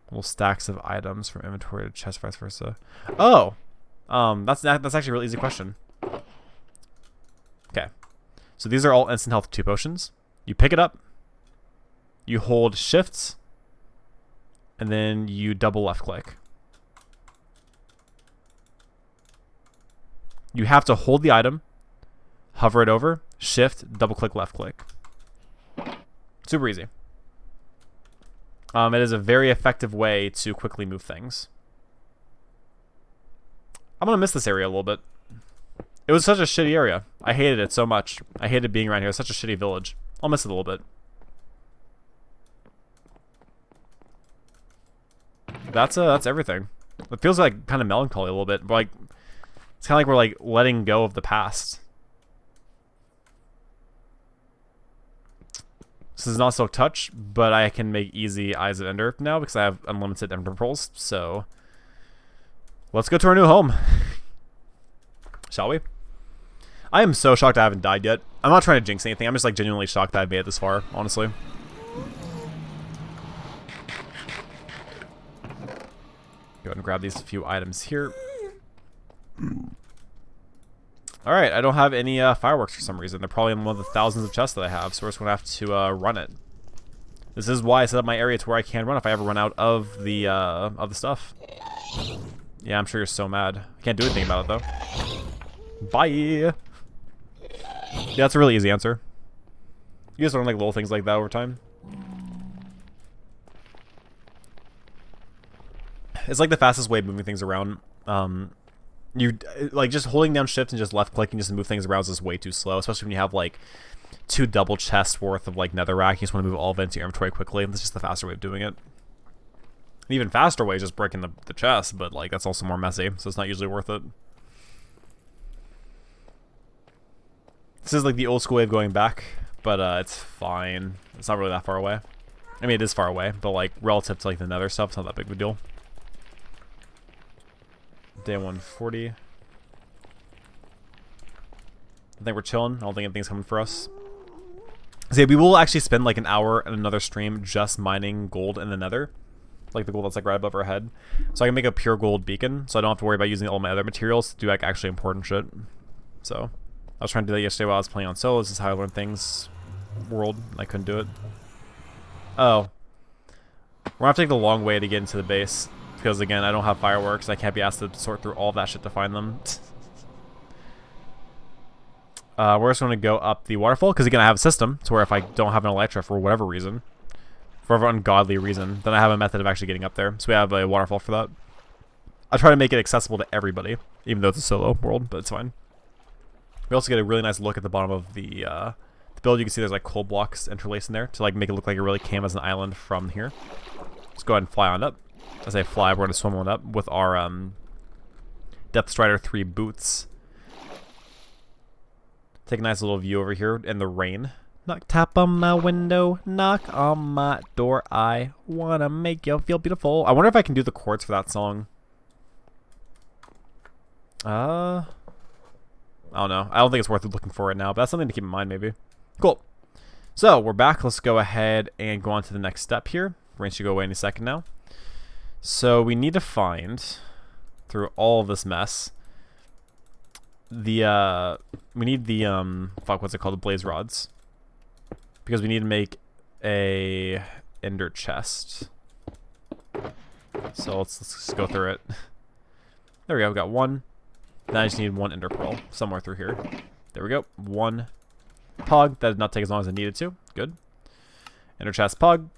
Multiple stacks of items from inventory to chest, vice versa. Oh! That's actually a really easy question. Okay. So these are all instant health 2 potions. You pick it up. You hold shifts. And then you double left click. You have to hold the item. Hover it over, shift, double click, left click. Super easy. It is a very effective way to quickly move things. I'm gonna miss this area a little bit. It was such a shitty area. I hated it so much. I hated being around here. It's such a shitty village. I'll miss it a little bit. That's everything. It feels like kind of melancholy a little bit. But like, it's kind of like we're like letting go of the past. This is not Silk Touch, but I can make easy Eyes of Ender now because I have unlimited Ender Pearls. So let's go to our new home. Shall we? I am so shocked I haven't died yet. I'm not trying to jinx anything. I'm just like genuinely shocked that I've made it this far, honestly. Go ahead and grab these few items here. Alright, I don't have any fireworks for some reason. They're probably in one of the thousands of chests that I have, so we're just going to have to run it. This is why I set up my area to where I can run if I ever run out of the stuff. Yeah, I'm sure you're so mad. I can't do anything about it, though. Bye! Yeah, that's a really easy answer. You just learn like little things like that over time. It's like the fastest way of moving things around. You like just holding down shift and just left clicking just to move things around is just way too slow, especially when you have like 2 double chests worth of like netherrack. You just want to move all of it into your inventory quickly. That's just the faster way of doing it. An even faster way is just breaking the chest, but like that's also more messy, so it's not usually worth it. This is like the old school way of going back, but it's fine. It's not really that far away. I mean, it is far away, but like relative to like the nether stuff, it's not that big of a deal. Day 140. I think we're chilling. I don't think anything's coming for us. So yeah, we will actually spend like an hour in another stream just mining gold in the nether. Like the gold that's like right above our head. So I can make a pure gold beacon, so I don't have to worry about using all my other materials to do like actually important shit. So I was trying to do that yesterday while I was playing on solo. This is how I learned things. World. I couldn't do it. Oh. We're gonna have to take the long way to get into the base. Because again, I don't have fireworks. I can't be asked to sort through all that shit to find them. We're just going to go up the waterfall. Because again, I have a system to where if I don't have an elytra for whatever reason, for whatever ungodly reason, then I have a method of actually getting up there. So we have a waterfall for that. I try to make it accessible to everybody, even though it's a solo world, but it's fine. We also get a really nice look at the bottom of the build. You can see there's like coal blocks interlaced in there to like make it look like it really came as an island from here. Let's go ahead and fly on up. As I fly, we're going to swim on up with our Depth Strider 3 boots. Take a nice little view over here in the rain. Knock, tap on my window, knock on my door. I want to make you feel beautiful. I wonder if I can do the chords for that song. I don't know. I don't think it's worth looking for right now, but that's something to keep in mind maybe. Cool. So, we're back. Let's go ahead and go on to the next step here. Rain should go away any second now. So we need to find, through all of this mess, the, we need the, fuck, what's it called? The blaze rods. Because we need to make a ender chest. So let's just go through it. There we go, we got one. Then I just need one ender pearl somewhere through here. There we go, one pog. That did not take as long as I needed to. Good. Ender chest pog.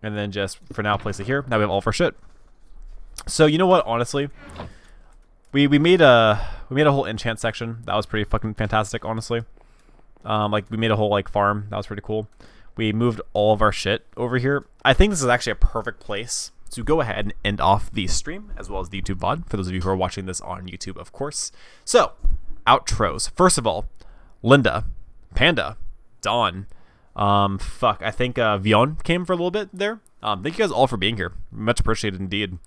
And then just, for now, place it here. Now we have all of our shit. So, you know what, honestly? We made a whole enchant section. That was pretty fucking fantastic, honestly. Like, we made a whole, like, farm. That was pretty cool. We moved all of our shit over here. I think this is actually a perfect place to go ahead and end off the stream, as well as the YouTube VOD, for those of you who are watching this on YouTube, of course. So, outros. First of all, Linda, Panda, Dawn. I think Vion came for a little bit there. Thank you guys all for being here. Much appreciated indeed.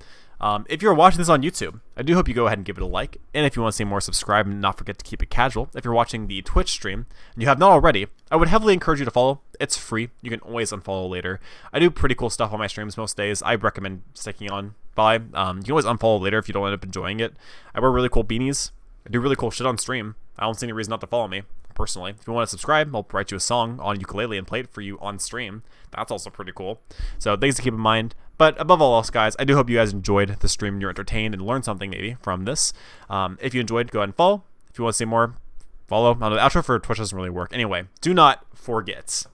If you're watching this on YouTube, I do hope you go ahead and give it a like. And if you want to see more, subscribe and not forget to keep it casual. If you're watching the Twitch stream and you have not already, I would heavily encourage you to follow. It's free. You can always unfollow later. I do pretty cool stuff on my streams most days. I recommend sticking on by. You can always unfollow later if you don't end up enjoying it. I wear really cool beanies. I do really cool shit on stream. I don't see any reason not to follow me. Personally, if you want to subscribe, I'll write you a song on ukulele and play it for you on stream. That's also pretty cool. So things to keep in mind. But above all else, guys, I do hope you guys enjoyed the stream and you're entertained and learned something maybe from this. If you enjoyed, go ahead and follow. If you want to see more, follow. The outro for Twitch doesn't really work. Anyway, do not forget.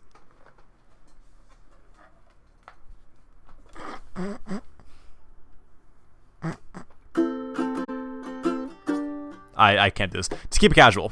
I can't do this. To keep it casual.